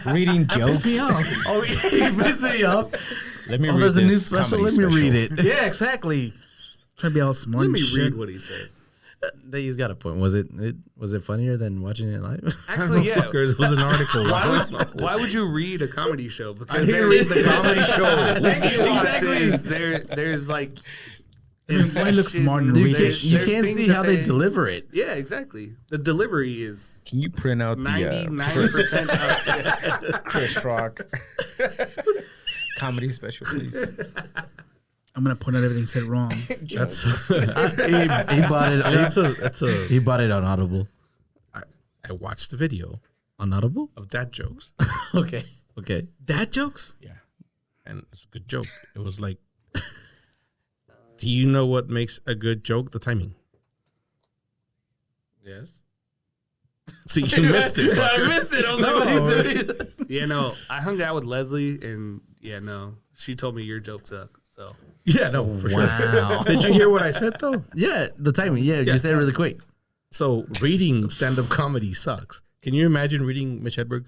show. Reading jokes. Piss me off. oh, he pissed me off. Let me Oh, read there's a new this special. comedy Let me special. read it. Yeah, exactly. Trying to be all smart. Let and me shit. read what he says. He's got a point. Was it funnier than watching it live? Actually, yeah. Fuckers, it was an article. Why would you read a comedy show? Because I didn't read the comedy show. Exactly. There's like. I mean, why look smart and read it? You can't see how they deliver it. Yeah, exactly. The delivery is Can you print out the 99% out. Chris Rock comedy special, please? I'm gonna point out everything he said wrong. That's He bought it. that's a. He bought it on Audible. I watched the video On Audible? of dad jokes. Okay. Dad jokes? Yeah, and it's a good joke. It was like, do you know what makes a good joke? The timing. Yes. See, you missed it. I Fucker. missed it. I was like, what are you doing? Yeah, no. I hung out with Leslie, and yeah, no. She told me your jokes suck. So Yeah, no, for sure. Wow. Did you hear what I said though? Yeah, the timing. Yeah, you said it really quick. So reading stand-up comedy sucks. Can you imagine reading Mitch Hedberg?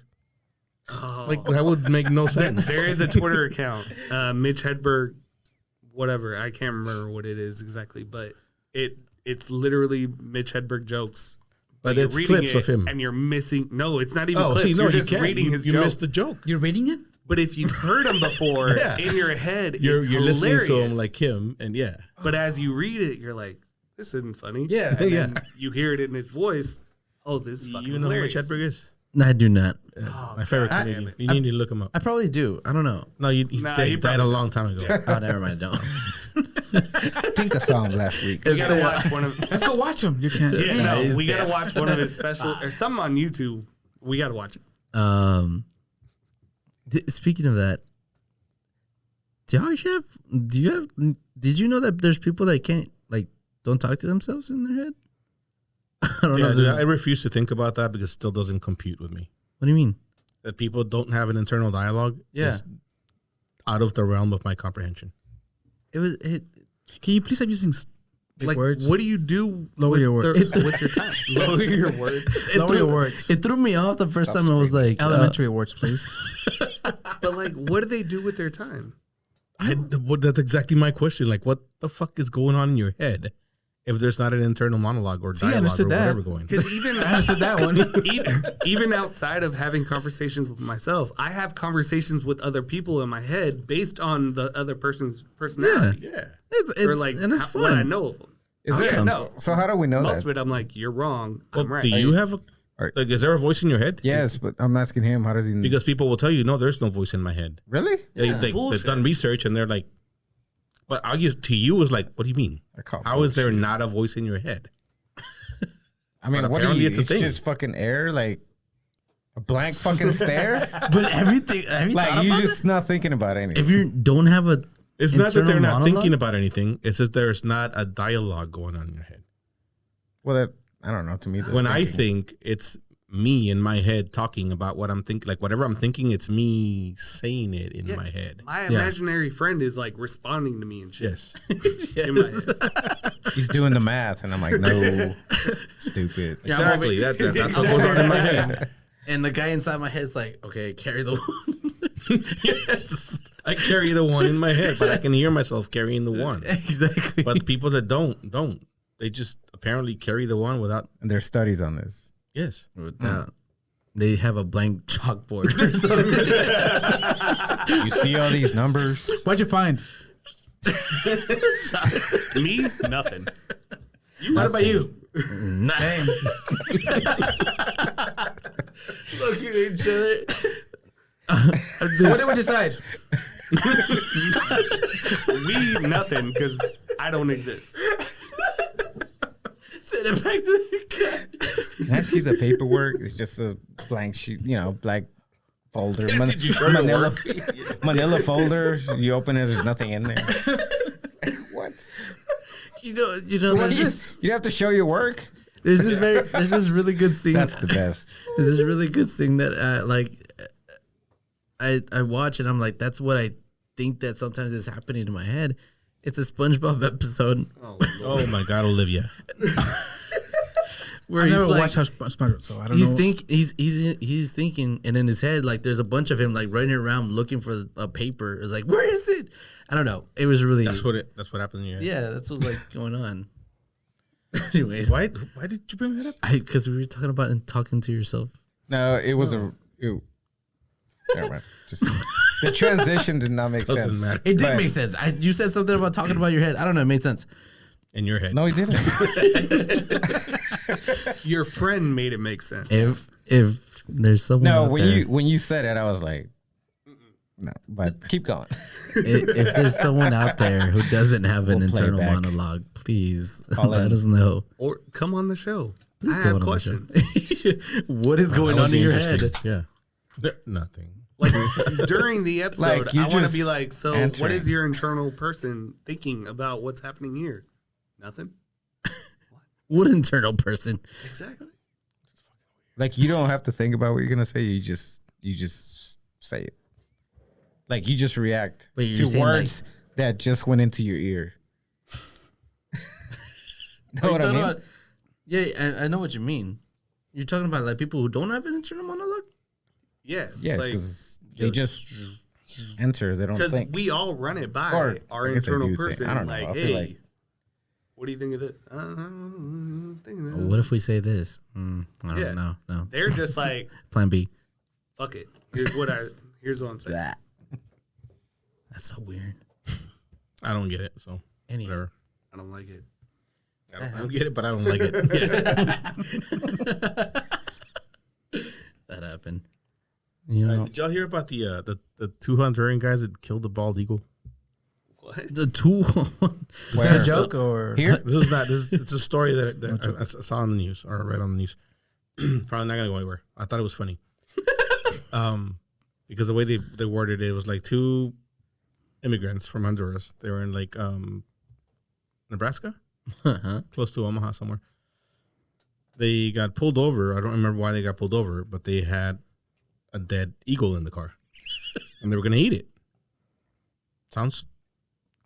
Like that would make no sense. there is a Twitter account, Mitch Hedberg, whatever. I can't remember what it is exactly, but it's literally Mitch Hedberg jokes. But you're it's reading clips of him. and you're missing. No, it's not even Oh, clips. see, no, you're you just can't. reading his you jokes. missed the joke. You're reading it? But if you've heard him before Yeah. in your head, You're it's listening hilarious. to him like him, and yeah. But as you read it, you're like, this isn't funny. Yeah. And Yeah. then you hear it in his voice. Oh, this is fucking You know who Mitch hilarious. Hedberg is? No, I do not. My favorite God comedian. damn it. You need to look him up. I probably do. I don't know. No, he's Nah, dead. he He died a probably long time ago. Oh, never mind. Don't. I think I saw him last week. We gotta watch one of. Let's go watch him. You can't. Yeah, no, he's we gotta dead. watch one of his special or something on YouTube. We gotta watch it. Speaking of that, did you know that there's people that can't don't talk to themselves in their head? I don't know. Yeah, If dude, this I refuse to think about that because it still doesn't compute with me. what do you mean? That people don't have an internal dialogue Yeah. is out of the realm of my comprehension. It Can you please stop using big Like, words? what do you do Lower with your words. with your time? Lower your words. Lower your words. It threw me off the first Stop time. I was like, Elementary words, please. But like, what do they do with their time? That's exactly my question. Like, what the fuck is going on in your head if there's not an internal monologue or See, I dialogue or understood that. whatever going? Because even I understood that one. even outside of having conversations with myself, I have conversations with other people in my head based on the other person's personality. Yeah. it's Or like and it's how- what I fun. know of them. Is Yeah, it? no. So how do we know Most of that? it, I'm like, you're wrong. Well, I'm right. do you have a Right. like? Is there a voice in your head? Yes, but I'm asking him. How does he? Because people will tell you, no, there's no voice in my head. Really? They've bullshit. done research and they're like, but I guess to you is like, what do you mean? I call How is there not a voice in your head? I mean, But what do apparently you? it's a It's thing. just fucking air, like a blank fucking stare. But everything, have you thought Like you about just not thinking about anything. if you don't have a, It's not that they're internal not thinking monologue? about anything. It's that there's not a dialogue going on in your head. Well, that I don't know. To me, that's When I thinking. think, it's me in my head talking about what I'm thinking. Like whatever I'm thinking, it's me saying it in Yeah. my head. My imaginary friend is like responding to me and shit. Yes. In my head. he's doing the math, and I'm like, no, stupid. Exactly. That's what goes on in my head. and the guy inside my head is like, okay, carry the one. Yes. I carry the one in my head, but I can hear myself carrying the one. Exactly. But people that don't. They just apparently carry the one without. And there's studies on this. Yes. They have a blank chalkboard or something. You see all these numbers? What'd you find? Me? Nothing. What about you? Same. Looking at each other. So what did we decide? We nothing because I don't exist. Send it back to the guy. Can I see the paperwork? It's just a blank sheet, black folder. Did you show your Manila, work? Manila folder. You open it, there's nothing in there. What? You know. You have to show your work? There's this really good scene. That's the best. There's this really good scene that I watch and I'm like, that's what I think that sometimes is happening in my head. It's a SpongeBob episode Oh my God, Olivia. where I he's never like, watched SpongeBob, so I don't know. he's thinking, and in his head, like there's a bunch of him like running around looking for a paper. It's like, where is it? I don't know. It was really That's what happens in your head. yeah. That's what's like going on. Anyways, Why did you bring that up? Because we were talking about and talking to yourself. No, it was Never mind. Just the transition did not make Doesn't sense. matter. It did But- make sense. You said something about talking about your head. I don't know. It made sense. In your head. No, he didn't. Your friend made it make sense. If there's someone No, out when there, you said it, I was like, no. But keep going. if there's someone out there who doesn't have an We'll play internal back. monologue, please Call let in. us know. Or come on the show. Please I come have on the show. questions. What is going That would on be in your head? interesting. Yeah. Nothing. Like during the episode, Like, you I want to just be like, so what answering. is your internal person thinking about what's happening here? Nothing. What internal person? Exactly. Like you don't have to think about what you're gonna say. You just say it. Like you just react Wait, you're to saying, words that just went into your ear. Know what I mean? About, yeah, I know what you mean. You're talking about like people who don't have an internal monologue. Yeah. Yeah, Like, because they just enter. They don't because think. we all run it by Or, our I guess they internal do say- person. I don't know. Like, I feel hey, like- what do you think of it? Think of that. What if we say this? I don't Yeah. know. No. They're just like, Plan B. fuck it. Here's what I'm saying. That's so weird. I don't get it. So Anyway. whatever. I don't like it. I don't get it, but I don't like it. Yeah. That happened. You know, Did y'all hear about the two Honduran guys that killed the bald eagle? What? The two. Is that a joke or here? This is not. It's a story that I saw on the news or read on the news. Probably not gonna go anywhere. I thought it was funny. Because the way they worded it was like two immigrants from Honduras. They were in like Nebraska, close to Omaha somewhere. They got pulled over. I don't remember why they got pulled over, but they had a dead eagle in the car, and they were gonna eat it. Sounds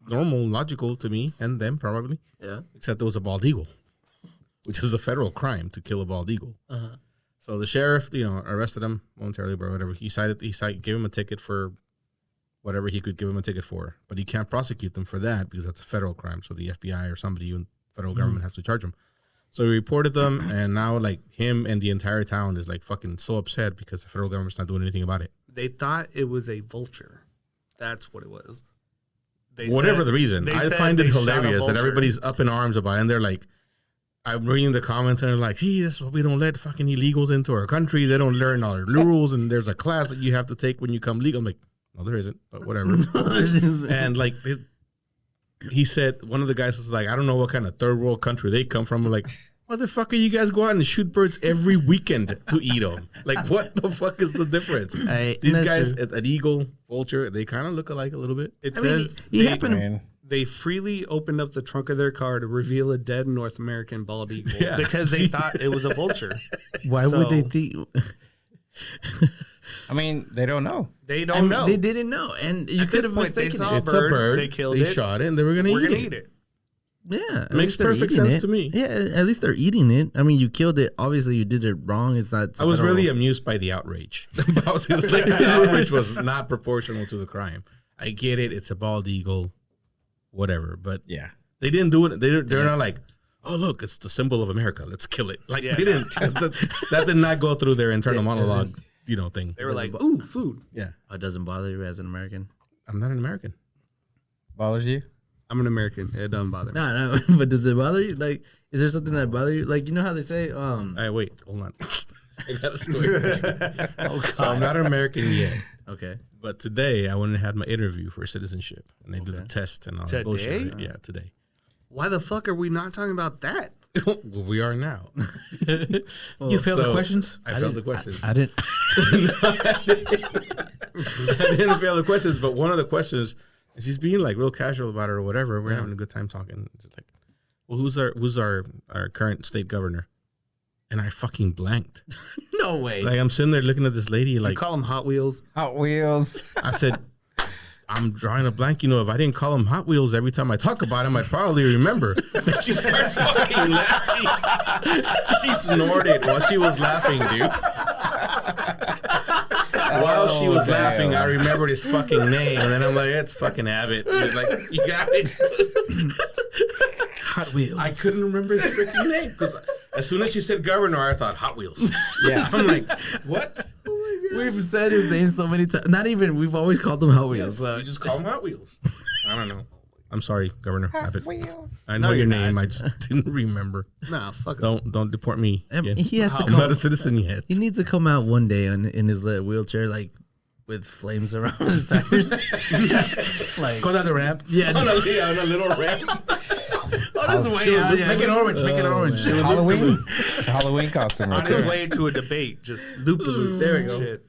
normal, logical to me and them probably. Yeah. Except it was a bald eagle, which is a federal crime to kill a bald eagle. So the sheriff, arrested him momentarily, but whatever. He gave him a ticket for whatever he could give him a ticket for, but he can't prosecute them for that because that's a federal crime. So the FBI or somebody in federal government has to charge him. So he reported them, and now like him and the entire town is like fucking so upset because the federal government's not doing anything about it. They thought it was a vulture. That's what it was. Whatever the reason, I find it hilarious that everybody's up in arms about it, and they're like, I'm reading the comments and they're like, see, this is what we don't let fucking illegals into our country. They don't learn our rules, and there's a class that you have to take when you come legal. I'm like, no, there isn't, but whatever. And like, he said, one of the guys was like, I don't know what kind of third world country they come from. I'm like, motherfucker, you guys go out and shoot birds every weekend to eat them. Like, what the fuck is the difference? These guys, an eagle, vulture, they kind of look alike a little bit. It says he happened. they freely opened up the trunk of their car to reveal a dead North American bald eagle Yeah. because they thought it was a vulture. Why would they think? I mean, they don't know. They don't know. They didn't know, and you At could this have point, they mistaken saw it. It's a bird. They killed They it. shot it, and they were going We're to gonna eat eat it. it. Yeah, at Makes least they're perfect eating sense it. to me. Yeah, at least they're eating it. I mean, you killed it. Obviously, you did it wrong. It's not. I was really amused by the outrage about this. Like, the outrage was not proportional to the crime. I get it. It's a bald eagle, whatever. But Yeah. they didn't do it. They're not like, oh, look, it's the symbol of America. Let's kill it. Like, Yeah. they didn't. That did not go through their internal monologue, thing. They were like, ooh, food. Yeah. It doesn't bother you as an American. I'm not an American. Bothers you? I'm an American. It doesn't bother me. No, but does it bother you? Like, is there something that bother you? Like, you know how they say, Hey, wait, hold on. I got a story. So I'm not an American yet. okay, But today I went and had my interview for citizenship, and they did the test and all that bullshit. Today? Yeah, today. Why the fuck are we not talking about that? Well, we are now. you failed the questions? I failed the questions. I didn't. I didn't fail the questions, but one of the questions, and she's being like real casual about it or whatever. We're having a good time talking. It's like, well, who's our current state governor? And I fucking blanked. No way. Like, I'm sitting there looking at this lady, You like, call them Hot Wheels. Hot Wheels. I said, I'm drawing a blank. If I didn't call him Hot Wheels every time I talk about him, I'd probably remember. Then she starts fucking laughing. She snorted while she was laughing, dude. While she was laughing, I remembered his fucking name, and then I'm like, "It's fucking Abbott." He's like, "You got it." Hot Wheels. I couldn't remember his freaking name because as soon as she said governor, I thought Hot Wheels. Yeah. I'm like, "What?" We've said his name so many times. Not even. We've always called him Hot Wheels. You just call him Hot Wheels. I don't know. I'm sorry, Governor Abbott. Wheels. I know your name. I just didn't remember. Nah, fuck it. Don't deport me. Again. He has to I'm come. not a citizen yet. He needs to come out one day in his little wheelchair, like with flames around his tires. Like, Go down the ramp. yeah, on a little ramp. on his way out. Make it orange. Make it orange. Halloween. It's a Halloween costume right On his there. way to a debate, just loop the loop. There we go. Shit.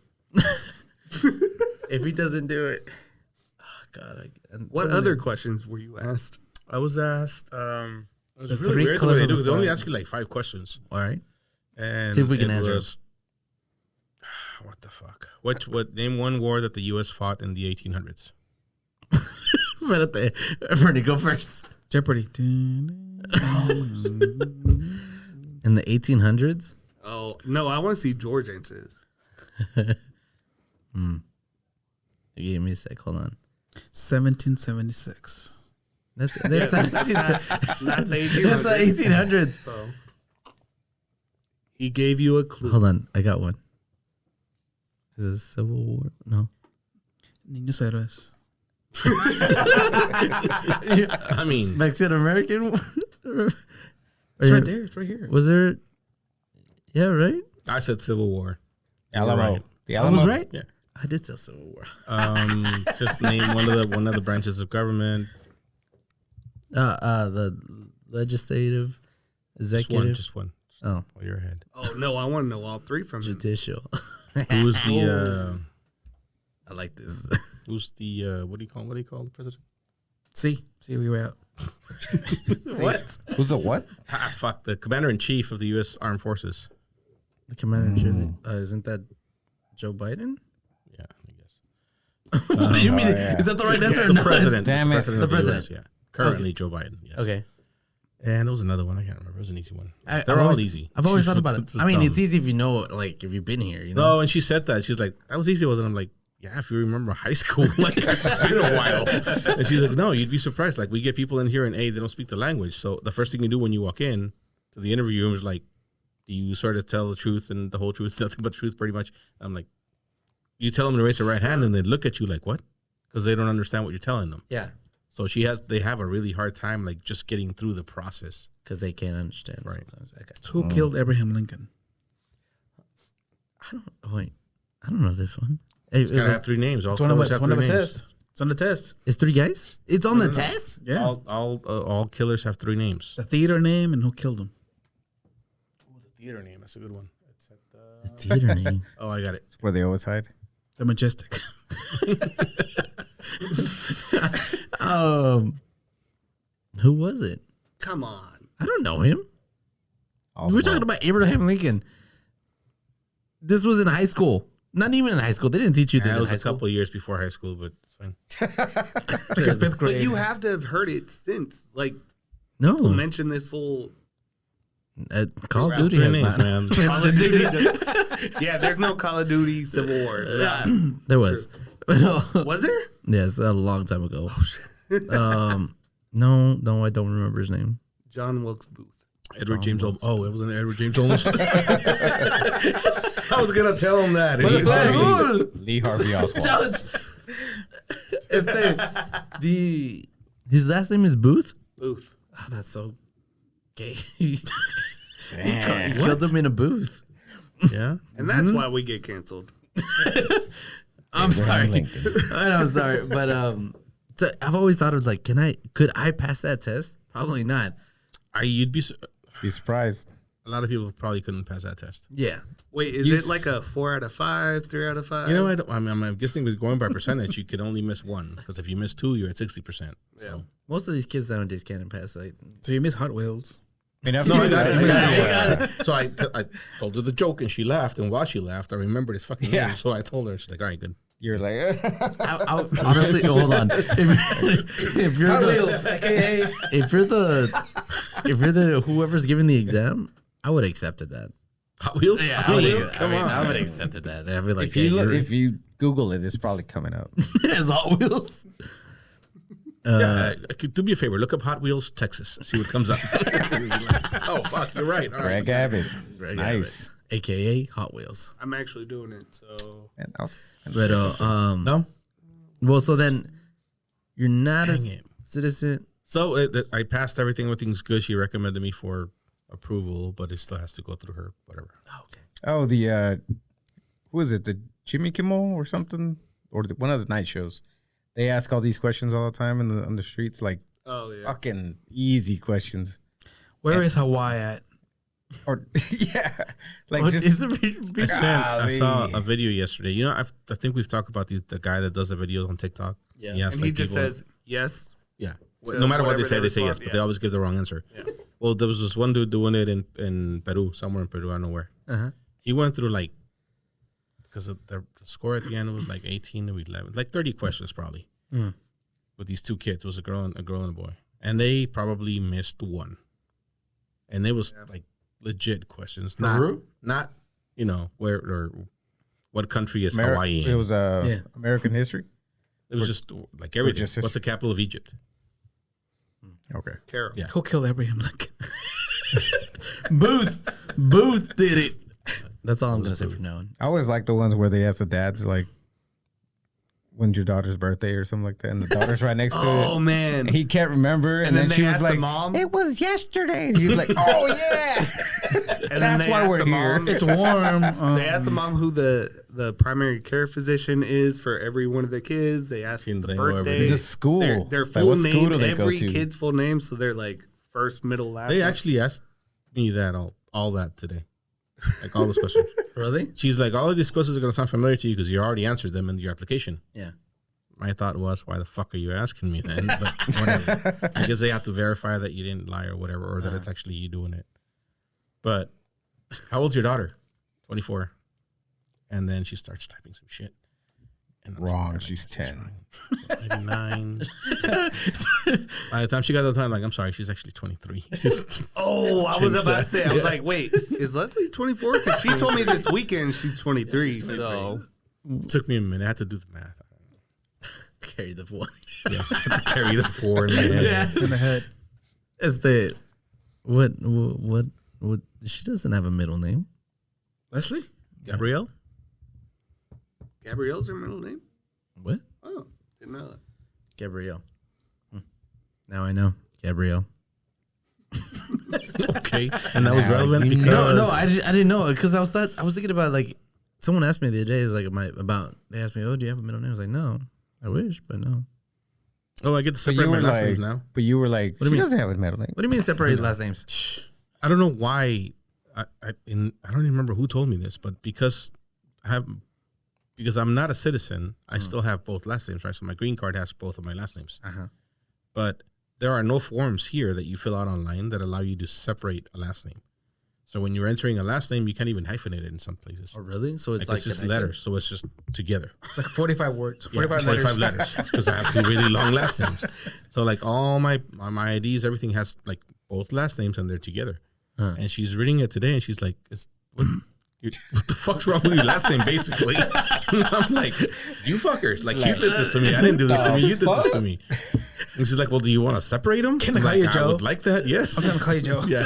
If he doesn't do it, oh God. What other questions were you asked? I was asked. It was The really three weird the colors way they of do. the They only flag. ask you like 5 questions. All right. And See if we can it answer. was- What the fuck? What? Name one war that the U.S. fought in the 1800s. But at the Bernie, go first. Jeopardy. In the 1800s. Oh no, I want to see George answer this. You gave me a sec. Hold on. 1776. That's That's 1800s. That's the 1800s. So he gave you a clue. Hold on, I got one. Is it a Civil War? No. Niños héroes. I mean, Mexican American. It's right there. It's right here. Was there? Yeah, right. I said Civil War. Alamo. Right. The I was Alamo. right. Yeah. I did tell Civil War. Just name one of the branches of government. The legislative, executive, Just one. oh, While you're ahead. Oh no, I want to know all three from him. judicial. Who's the? I like this. Who's the? What do you call the president? See where you at. What? Who's the what? Ah, fuck, the commander in chief of the U.S. Armed Forces. The commander in chief. Isn't that Joe Biden? Yeah, I guess. You mean yeah. is that the right answer? It's the president. Damn It's it. the president. The of the president. US, yeah. Currently, Joe Biden. Yes. Okay. And there was another one. I can't remember. It was an easy one. They're They're all always, easy. I've always thought about it. It's I mean, dumb. it's easy if you know, like, if you've been here. You know. No, and she said that. She's like, that was easy, wasn't it? I'm like, yeah, if you remember high school. Like, it's been a while. And she's like, no, you'd be surprised. Like, we get people in here and, they don't speak the language. So the first thing you do when you walk in to the interview room is like, do you sort of tell the truth and the whole truth, nothing but the truth, pretty much? I'm like, you tell them to raise their right hand and they look at you like, what? Because they don't understand what you're telling them. Yeah. So they have a really hard time, like, just getting through the process. Because they can't understand. Right. Sometimes. I got you. Who killed Abraham Lincoln? I don't know this one. Hey, It's got to have three names. All It's one of killers a, have one of three a names. test. It's on the test. It's three guys. It's on the test. Yeah. All killers have three names. The theater name and who killed him. The theater name. That's a good one. It's at The theater name. Oh, I got it. It's where they always hide. The Majestic. Who was it? Come on. I don't know him. Oswald. We're talking about Abraham Lincoln. This was in high school. Not even in high school. They didn't teach you this It in was high a school. couple of years before high school, but it's fine. Like a fifth But grade. you have to have heard it since. Like, No. mention this full. Call of Three Duty has names, not. man. Call of Duty. Yeah, there's no Call of Duty Civil War. There was. No. Was there? Yes, a long time ago. No, I don't remember his name. John Wilkes Booth. Edward James Olmos. Oh, it wasn't Edward James Olmos. I was gonna tell him that. Lee Harvey Oswald. Challenge. His last name is Booth. Booth. Oh, that's so gay. He Damn. killed him in a booth. Yeah. And that's why we get canceled. I'm sorry. Lincoln. I'm sorry, but so I've always thought of like, could I pass that test? Probably not. You'd be. Be surprised. A lot of people probably couldn't pass that test. Yeah. Wait, is it like a 4 out of 5, 3 out of 5? You know, I'm guessing with going by percentage, you could only miss one because if you miss two, you're at 60%. Yeah. Most of these kids nowadays can't pass. Like, So you miss Hot Wheels. I mean, I've No, seen I got that. it. So I told her the joke and she laughed. And while she laughed, I remembered his fucking Yeah. name. So I told her, she's like, all right, good. You're like, I honestly, hold on. If you're the whoever's giving the exam, I would have accepted that. Hot Wheels? Yeah, Hot Wheels? Come on. I would have accepted that. I'd be like, if you Google it, it's probably coming up. it has Hot Wheels. Do me a favor. Look up Hot Wheels, Texas. See what comes up. Oh, fuck. You're right. All right. Greg Abbott. Greg Nice. AKA Hot Wheels. I'm actually doing it, so. Man, that was- But No? well, so then you're not Dang a it. citizen. So I passed everything. Everything's good. She recommended me for approval, but it still has to go through her. Whatever. Oh, okay. Oh, the who is it? The Jimmy Kimmel or something, or one of the night shows. They ask all these questions all the time on the streets, like Oh, yeah. fucking easy questions. Where is Hawaii at? Or yeah, like What just is it? I saw Golly. a video yesterday. You know, I think we've talked about the guy that does the videos on TikTok. Yeah. He asks, And he like, just people- says, yes. yeah. to No matter what they whatever say they yes, respond, but they yeah. always give the wrong answer. Yeah. Well, there was this one dude doing it in Peru, somewhere in Peru, I don't know where. Uh-huh. He went through like, because the score at the end was like 18 to 11, like 30 questions probably. Mm. With these two kids, it was a girl and a boy, and they probably missed one. And it was like legit questions, not you know where or what country is Hawaii in. It was Yeah. American history. It was just like everything. just What's the capital of Egypt? Okay. Carol. Yeah. Who killed Abraham Lincoln? Booth did it. That's all I'm gonna say from now on. I always like the ones where they ask the dads like, when's your daughter's birthday or something like that, and the daughter's right next to it. Oh man, He can't remember, and then she was like, mom. "It was yesterday." And he's like, "Oh yeah, And that's why we're here." It's warm. They asked the mom who the primary care physician is for every one of the kids. They asked Can the they know birthday, everything? The school. their Like, full what school name, do they go every to? kid's full name. So they're like first, middle, last. They name. actually asked me that all that today, like all those questions. Really? She's like, all of these questions are gonna sound familiar to you because you already answered them in your application. Yeah. My thought was, why the fuck are you asking me then? But whatever. I guess they have to verify that you didn't lie or whatever, or that it's actually you doing it. But how old's your daughter? 24. And then she starts typing some shit. And I'm Wrong. like, She's 10. 9. By the time she got the time, like, I'm sorry, she's actually 23. Just Oh, I was change about that. to say. I was like, wait, is Leslie 24? Because she told me this weekend she's 23. So took me a minute. I had to do the math. Carry the one. Yeah, I had to carry the 4 in my head. in the head. Is the what? She doesn't have a middle name. Leslie? Gabrielle? Gabrielle's her middle name. What? Oh, didn't know that. Gabrielle. Now I know Gabrielle. Okay. And that was Now relevant you because... No, I didn't know because I was thinking about like someone asked me the other day is like they asked me, oh, do you have a middle name? I was like, no, I wish, but no. Oh, I get to But separate you my were last like, names now. but you were like, do you she mean? doesn't have a middle name. What do you mean separate last names? I don't know why. I don't even remember who told me this, but because I'm not a citizen, I still have both last names, right? So my green card has both of my last names. Uh-huh. But there are no forms here that you fill out online that allow you to separate a last name. So when you're entering a last name, you can't even hyphenate it in some places. Oh, really? So it's Like like it's just connected? letters, so it's just together. It's like 45 words. Yeah, 45 letters because I have 2 really long last names. So like all my IDs, everything has like both last names and they're together. Huh. And she's reading it today and she's like, what the fuck's wrong with your last name, basically? And I'm like, you fuckers. Like, you did this to me. I didn't do this to me. You did this to me. And she's like, well, do you want to separate them? Can I call you Joe? I would like that, yes. I'm going to call you Joe. Yeah.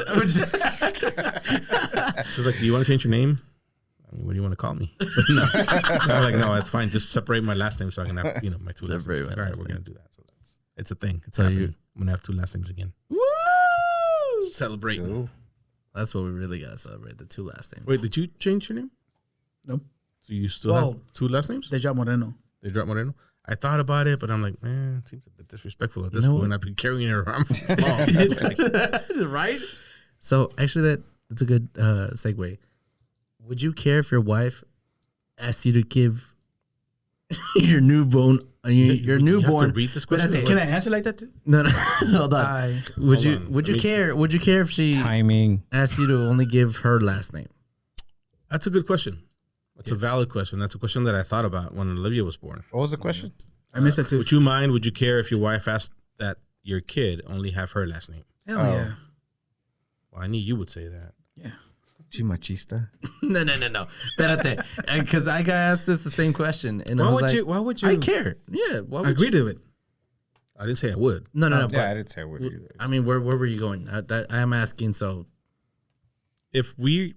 She's like, do you want to change your name? I mean, what do you want to call me? But no. I'm like, no, it's fine. Just separate my last name so I can have, my 2 last Separate names. my All right, last we're name. going to do that. So it's a thing. It's So happening. I'm going to have 2 last names again. Woo! Celebrating. That's what we really gotta celebrate. The 2 last names. Wait, did you change your name? Nope. So you still Well, have 2 last names? They dropped Moreno. They dropped Moreno? I thought about it, but I'm like, man, it seems a bit disrespectful at this No. point. I've been carrying it around for so long. It's like, Right? So actually, that's a good segue. Would you care if your wife asked you to give your newborn your you have to newborn? read this question? Can I answer like that too? No, hold on. Would Hold you on. would Let you me- care? Would you care if she Timing. asked you to only give her last name? That's a good question. That's a valid question. That's a question that I thought about when Olivia was born. What was the question? I missed it too. Would you care if your wife asked that your kid only have her last name? Hell Oh. yeah. Well, I knew you would say that. Yeah. Chimachista. No. Espérate. Because I got asked this the same question, and I was like, Why would you? I care. Yeah. Why would agree you? to it. I didn't say I would. No. Yeah, But I didn't say what either. I mean, where were you going? I am asking. So If we,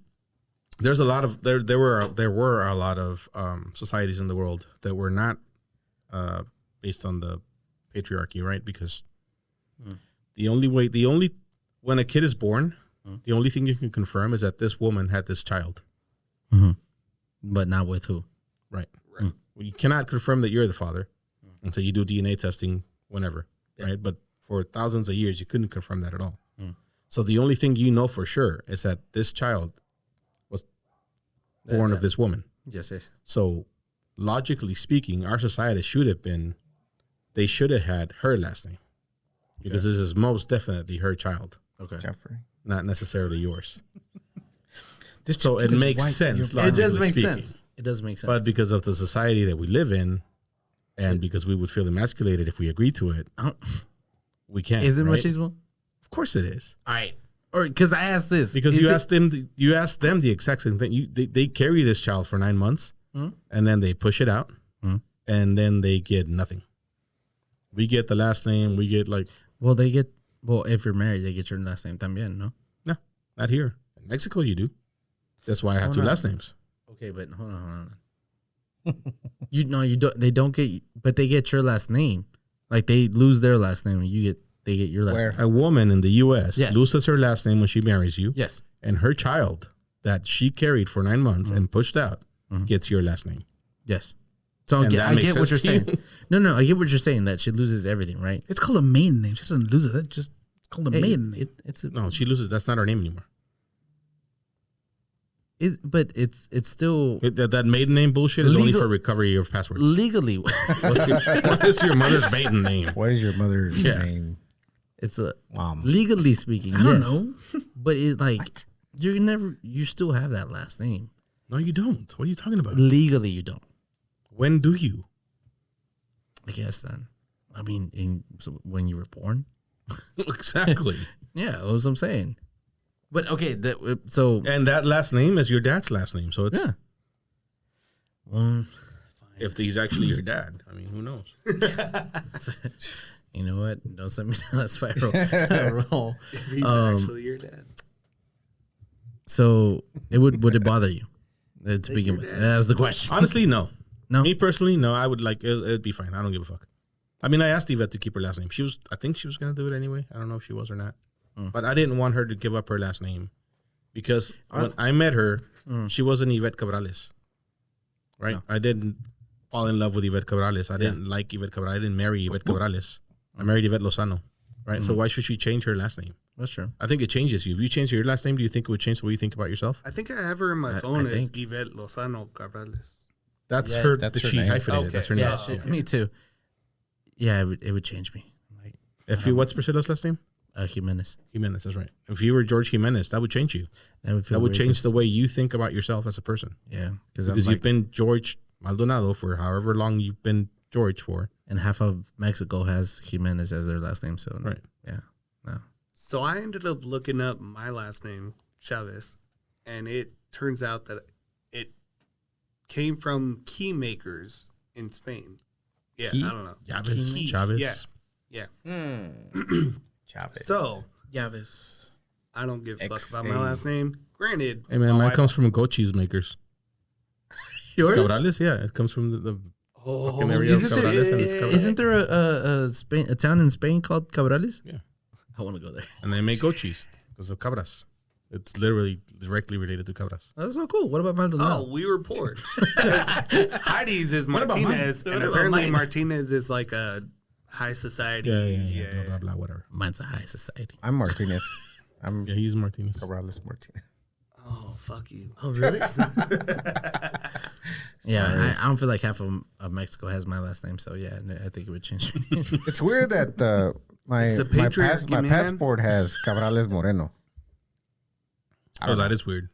there's a lot of there were a lot of societies in the world that were not based on the patriarchy, right? Because when a kid is born, the only thing you can confirm is that this woman had this child, but not with who? right? Well, you cannot confirm that you're the father until you do DNA testing whenever, right? But for thousands of years, you couldn't confirm that at all. So the only thing you know for sure is that this child was born of this woman. Yes. So logically speaking, our society should have had her last name because this is most definitely her child, Okay. Jeffrey. not necessarily yours. This So it kid is makes white, sense. you're It does logically make speaking. sense. It does make sense. But because of the society that we live in, and because we would feel emasculated if we agreed to it, we can't. is it right? machismo? Of course it is. All right. Or because I asked this Because is you it- asked them the exact same thing. They carry this child for 9 months, and then they push it out, and then they get nothing. We get the last name. We get like if you're married, they get your last name también, no? no, not here. In Mexico, you do. That's why I have Oh, 2 no. last names. Okay, but hold on. You don't. They don't get, but they get your last name. Like they lose their last name, and they get your last Where? name. A woman in the U.S. Yes. loses her last name when she marries you. Yes. And her child that she carried for 9 months and pushed out gets your last name. Yes. So And that I makes get what you're sense to saying. No, I get what you're saying. That she loses everything, right? It's called a maiden name. She doesn't lose it. It's called a maiden name. No, she loses. That's not her name anymore. But it's still That maiden name bullshit is only Legal- for recovery of passwords. legally. What is your mother's maiden name? What is your mother's Yeah. name? It's a Mom. legally speaking. I don't yes. know. But it you still have that last name. No, you don't. What are you talking about? Legally, you don't. When do you? I guess then. I mean, when you were born. Exactly. Yeah, that's what I'm saying. But okay, so And that last name is your dad's last name. So it's yeah. Well, if he's actually your dad. I mean, who knows? you know what? Don't send me down that spiral. If he's actually your dad. So would it bother you to begin your with? dad. That was the question. Honestly, no. No? Me personally, no. I would like it'd be fine. I don't give a fuck. I mean, I asked Yvette to keep her last name. I think she was gonna do it anyway. I don't know if she was or not. But I didn't want her to give up her last name because when I met her, she wasn't Yvette Cabrales. Right? No. I didn't fall in love with Yvette Cabrales. I didn't like Yvette Cabrales. I didn't marry Yvette Cabrales. I married Yvette Lozano. Right? So why should she change her last name? That's true. I think it changes you. If you change your last name, do you think it would change the way you think about yourself? I think I have her in my phone I as think. Yvette Lozano Cabrales. That's Yeah, her. that's her she name. hyphenated. Okay. That's her name. Yeah, me too. Yeah, it would change me. Like If you, what's Priscilla's last name? Jimenez. Jimenez, that's right. If you were George Jimenez, that would change you. That would That would change the way you think about yourself as a person. Yeah, Because you've been George Maldonado for however long you've been George for. and half of Mexico has Jimenez as their last name. So Right. yeah, no. So I ended up looking up my last name, Chavez, and it turns out that it came from key makers in Spain. Yeah, Key? I don't know. Chavez. Yeah. Chavez. So Yavis. I don't give a fuck XA. about my last name. Granted, Hey man, my mine wife- comes from goat cheese makers. Yours? Cabrales, yeah. It comes from the fucking area of isn't there- Cabrales and it's Cabrales. Isn't there a town in Spain called Cabrales? Yeah. I want to go there. And they make goat cheese because of cabras. It's literally directly related to cabras. That's so cool. What about Oh, Maldonado? we were poor. Heidi's is about mine? Martinez, and What about apparently mine? Martinez is like a high society. Yeah. Blah, blah, blah, whatever. Mine's a high society. I'm Martinez. I'm Yeah, he's Martinez. Cabrales Martinez. Oh, fuck you. Oh, really? Yeah, I don't feel like half of Mexico has my last name, so yeah, I think it would change me. It's weird that my It's the patriarchy, my man. passport has Cabrales Moreno. Oh, that is weird.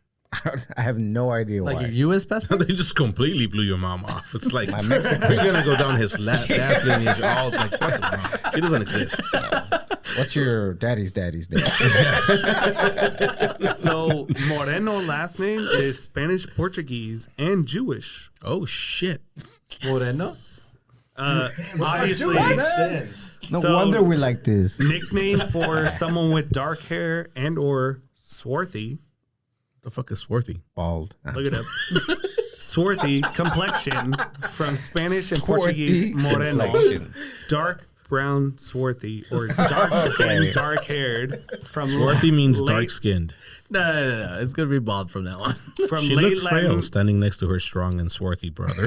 I have no idea Like why. your U.S. passport? They just completely blew your mom off. It's like, My Mexican- we're going to go down his last lineage. All like, fuck his mom. She doesn't exist. What's your daddy's name? So Moreno last name is Spanish, Portuguese, and Jewish. Oh, shit. Moreno? Obviously, No So- wonder we like this. nickname for someone with dark hair and or swarthy. The fuck is swarthy? Bald. Look it up. Swarthy complexion from Spanish and Portuguese moreno. Complexion. Dark brown swarthy or dark skinned, dark haired from Swarthy means late- dark skinned. No. It's going to be bald from now on. from She late looked frail Latin. standing next to her strong and swarthy brother.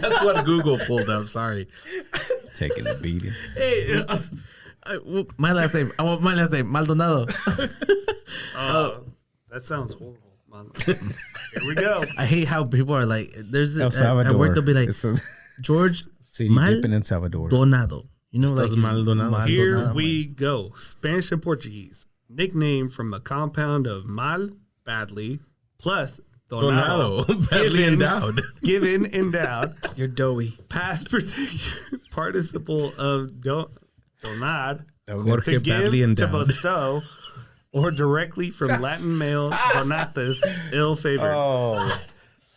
That's what Google pulled up. Sorry. Taking a beating. Hey, my last name. I want my last name, Maldonado. That sounds horrible. Man. Here we go. I hate how people are like, there's El at Salvador. work they'll be like, It's a George city dipping in Salvador. Maldonado. You know, like Estás he's Maldonado. Here we go. Spanish and Portuguese. Nickname from a compound of mal, badly, plus donado, Donado. Badly endowed. given, endowed, You're doughy. past participle of donad, Jorge to give, badly to endowed. bestow, or directly from Latin male donatus, ill-favored. Oh,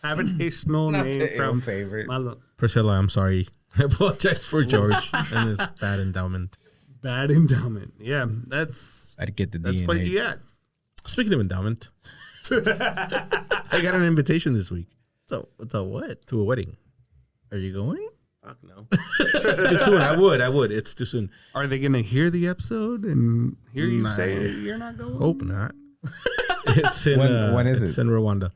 Habitational not name the from ill-favored. Priscilla, I'm sorry. I apologize for George and his bad endowment. bad endowment. Yeah, that's I'd get the that's DNA. what you got. Speaking of endowment, I got an invitation this week So what? to a wedding. Are you going? Fuck no. Too soon. I would. It's too soon. Are they gonna hear the episode and hear you Nah. say you're not going? Hope not. It's in When is it's it? in Rwanda.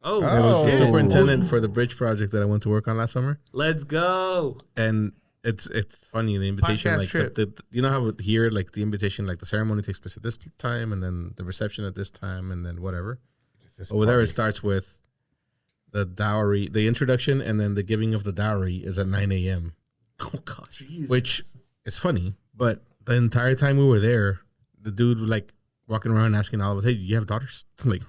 Oh, I was the Oh. superintendent for the bridge project that I went to work on last summer, let's go. and it's funny, the invitation, Podcast like trip. the you know how here, like the invitation, like the ceremony takes place at this time, and then the reception at this time, and then whatever. Over there, it starts with the dowry, the introduction, and then the giving of the dowry is at 9 a.m. Oh gosh. Which is funny, but the entire time we were there, the dude was like walking around asking all of us, "Hey, do you have daughters?" I'm like,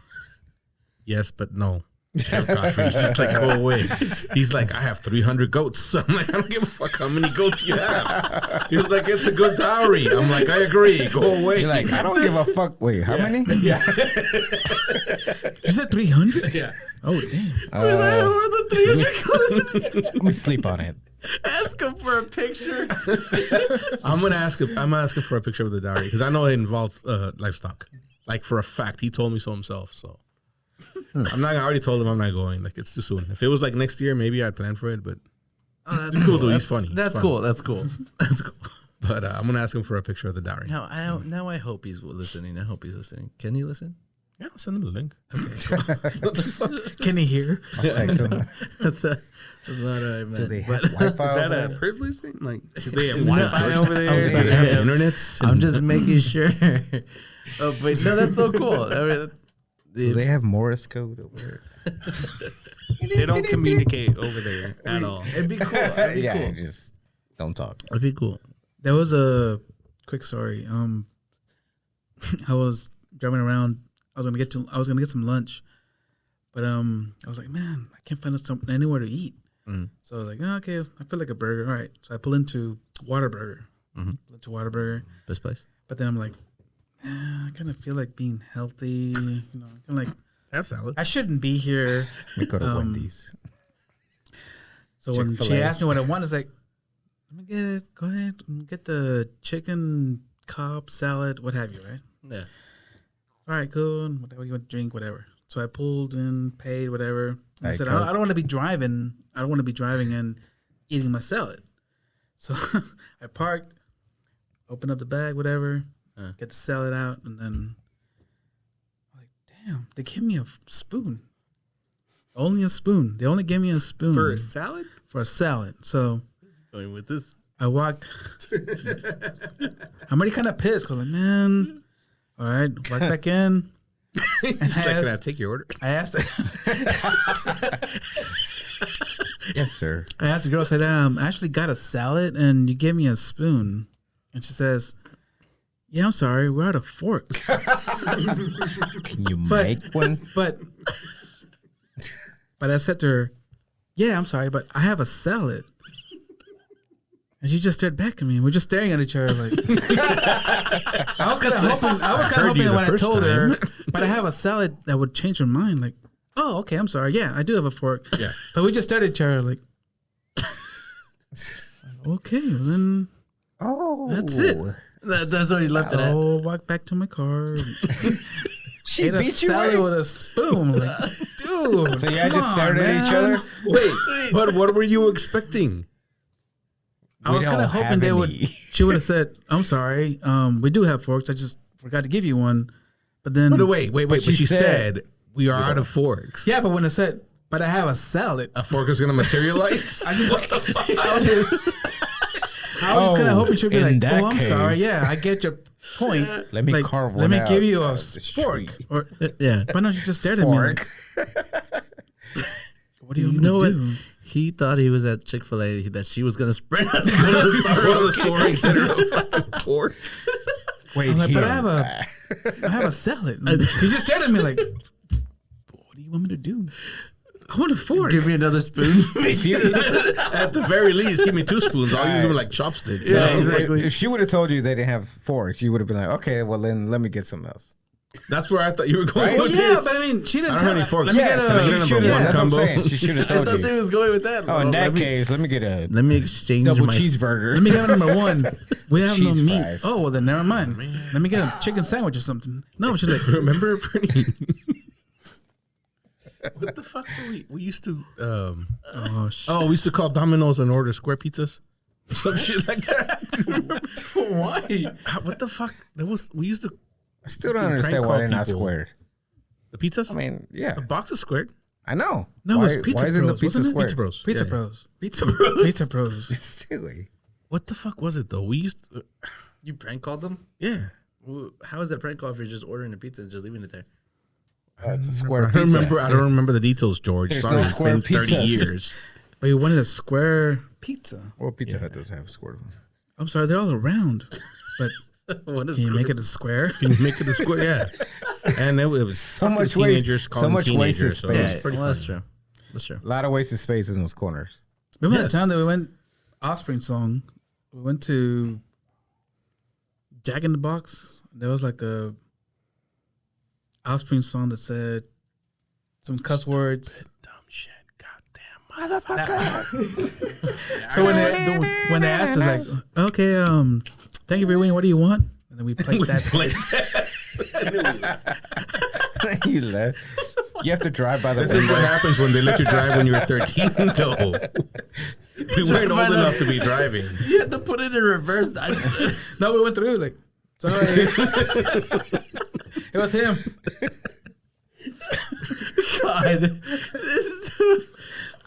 "Yes, but no." He's just like, "Go away." He's like, "I have 300 goats." I'm like, "I don't give a fuck how many goats you have." He was like, "It's a good dowry." I'm like, "I agree. Go away." You're like, I don't give a fuck. Wait, how many? Yeah. You said 300? Yeah. Oh, damn. Let me sleep on it. Ask him for a picture. I'm gonna ask him for a picture of the dowry because I know it involves livestock. Like for a fact, he told me so himself. So I'm not. I already told him I'm not going. Like it's too soon. If it was like next year, maybe I'd plan for it. But That's he's cool, dude. He's funny. That's He's cool. funny. That's cool. That's cool. But I'm gonna ask him for a picture of the dowry. Now I don't. Now I hope he's listening. I hope he's listening. Can you listen? Yeah, I'll send him the link. Can he hear? I'll text them. That's not what I meant. Do they have but- Wi-Fi? Is that over a there? privilege thing? Like, do they have No, Wi-Fi over I there? was Do like, they have yeah. internets? I'm just making sure. Oh, but no, that's so cool. I mean, Do they have Morse code over there? They don't communicate over there at all. it'd be cool. It'd be Yeah, cool. just don't talk. It'd be cool. There was a quick story. I was driving around. I was gonna get some lunch, but I was like, man, I can't find something anywhere to eat. Mm. So I was like, oh, okay, I feel like a burger. All right, so I pull into Whataburger. Best place. But then I'm like, I kind of feel like being healthy. You know, I'm like, Have salad. I shouldn't be here. We go to Wendy's. So when she Chick-fil-A. asked me what I want, it's like, let me get it. Go ahead and get the chicken Cobb salad, what have you, right? Yeah. All right, cool. Whatever you want to drink, whatever. So I pulled in, paid, whatever. And I Diet said, Coke. I don't want to be driving. I don't want to be driving and eating my salad. So I parked, opened up the bag, whatever, get the salad out, and then I'm like, damn, they gave me a spoon. Only a spoon. They only gave me a spoon For a salad? for a salad. So Going with this. I walked. I'm already kind of pissed because, like, man, all right, walk back in. And He's like, "Can I take your order?" I asked, Yes, sir. I asked the girl, I said, I actually got a salad and you gave me a spoon. And she says, yeah, I'm sorry, we're out of forks. Can you make one? But I said to her, yeah, I'm sorry, but I have a salad. And she just stared back at me. We're just staring at each other like. I was kind of hoping you the when I first told her, time. but I have a salad that would change her mind. Like, oh, okay, I'm sorry. Yeah, I do have a fork. Yeah. But we just stared at each other like, okay, well then Oh, that's it. That's how he left it at. I'll walk back to my car. She Ate a beat you, salad right? with a spoon. Like, dude. So yeah, come just on, stared at each man. other. Wait, but what were you expecting? I was kind of hoping they would. She would have said, "I'm sorry, we do have forks. I just forgot to give you one." But then, But wait. But she she said- said we are out of forks. yeah, but when I said, "But I have a salad," A fork is gonna materialize. I was just kind of hoping she'd be in like, that "Oh, I'm sorry. case- Yeah, I get your point. Let me Like, carve Let one me out give you a of the fork." street. Or, Yeah. but no, she just stared at me. Like, what do you You know want what? to do? He thought he was at Chick-fil-A that she was gonna spread out. Go to the store and get her a fucking fork. Wait, I'm like, but here. I have a salad. She just stared at me like, "What do you want me to do? I want a fork." Give me another spoon. At the very least, give me 2 spoons. I'll use them like chopsticks. Yeah, So, exactly. If she would have told you they didn't have forks, you would have been like, okay, well then let me get something else. That's where I thought you were going Right? with Yeah, this. but I mean, she didn't I don't tell have any me. forks. Let me Yeah, get so a. she She Number should have. one That's what I'm combo. saying. She should have I told thought they you. was going with that. Oh, in that let me, case, let me get a let me exchange double my cheeseburger. Let me get number one. We have no Cheese meat. fries. Oh, well then never mind. Let me get a chicken sandwich or something. No, she's like, Remember, Bernie? What the fuck were we used to Oh, we used to call Domino's and order square pizzas. Some shit like that. Why? What the fuck? We used to I still don't Prank understand why call they're not people. squared. the pizzas. I mean, yeah, the box is squared. I know. No, why, it's Pizza why isn't the Bros, pizza wasn't it? squared? Pizza Bros. Pizza Yeah. Bros. Pizza Bros. Pizza Bros. It's silly. What the fuck was it though? We used to, You prank called them? yeah. Well, how is that prank call if you're just ordering a pizza and just leaving it there? It's a square I pizza. don't remember the details, George. There's Sorry, no it's been square 30 pizzas. years. But you wanted a square pizza. Well, Pizza Hut doesn't have a square one. I'm sorry, they're all around. But What is can you make it a square? Can you make it a square? Yeah. And it was So fucking much waste- teenagers so calling much wasted teenagers. So space. it Yeah, was pretty well, that's funny. true. That's true. A lot of wasted space in those corners. Remember Yes. that time that we went Offspring song? We went to Jack in the Box. There was like a Offspring song that said some cuss words. Dumb shit. Goddamn motherfucker. So when they asked us like, okay, thank you for waiting. What do you want? And then we played that. You left. You have to drive by the This is what window. happens when they let you drive when you were 13, though. We weren't old enough to be driving. You had to put it in reverse. No, we went through like, sorry. It was him. God. This is too...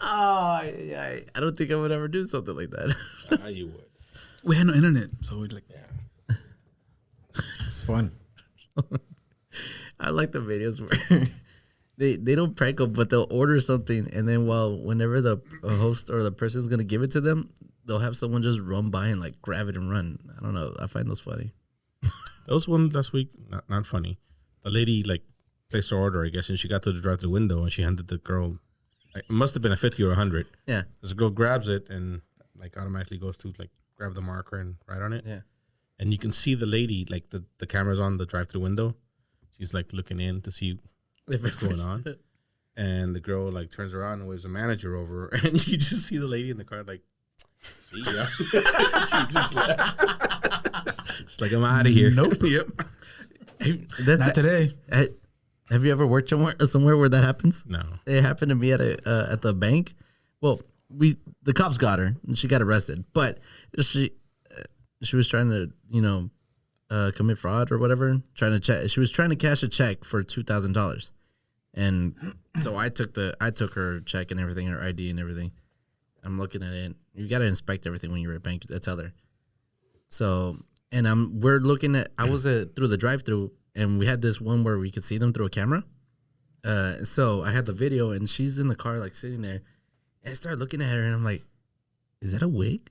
Oh, I don't think I would ever do something like that. You would. We had no internet, so we like, It's fun. I like the videos where they don't prank them, but they'll order something, and then whenever the host or the person's gonna give it to them, they'll have someone just run by and like grab it and run. I don't know. I find those funny. That was one last week. Not funny. The lady like placed her order, I guess, and she got to the drive-thru window and she handed the girl. It must have been a 50 or 100. Yeah. This girl grabs it and like automatically goes to like grab the marker and write on it. Yeah. And you can see the lady, like the camera's on the drive-thru window. She's like looking in to see what's going on. And the girl like turns around and waves a manager over, and you just see the lady in the car like, see ya. She just left. It's like, I'm out of here. Nope. Yep. That's not today. Have you ever worked somewhere where that happens? No. It happened to me at the bank. Well, the cops got her and she got arrested, but she was trying to commit fraud or whatever. She was trying to cash a check for $2,000, and so I took her check and everything, her ID and everything. I'm looking at it. You got to inspect everything when you're at bank. I tell her. So we're looking at. I was through the drive-thru. And we had this one where we could see them through a camera. So I had the video, and she's in the car, like, sitting there. And I started looking at her, and I'm like, is that a wig?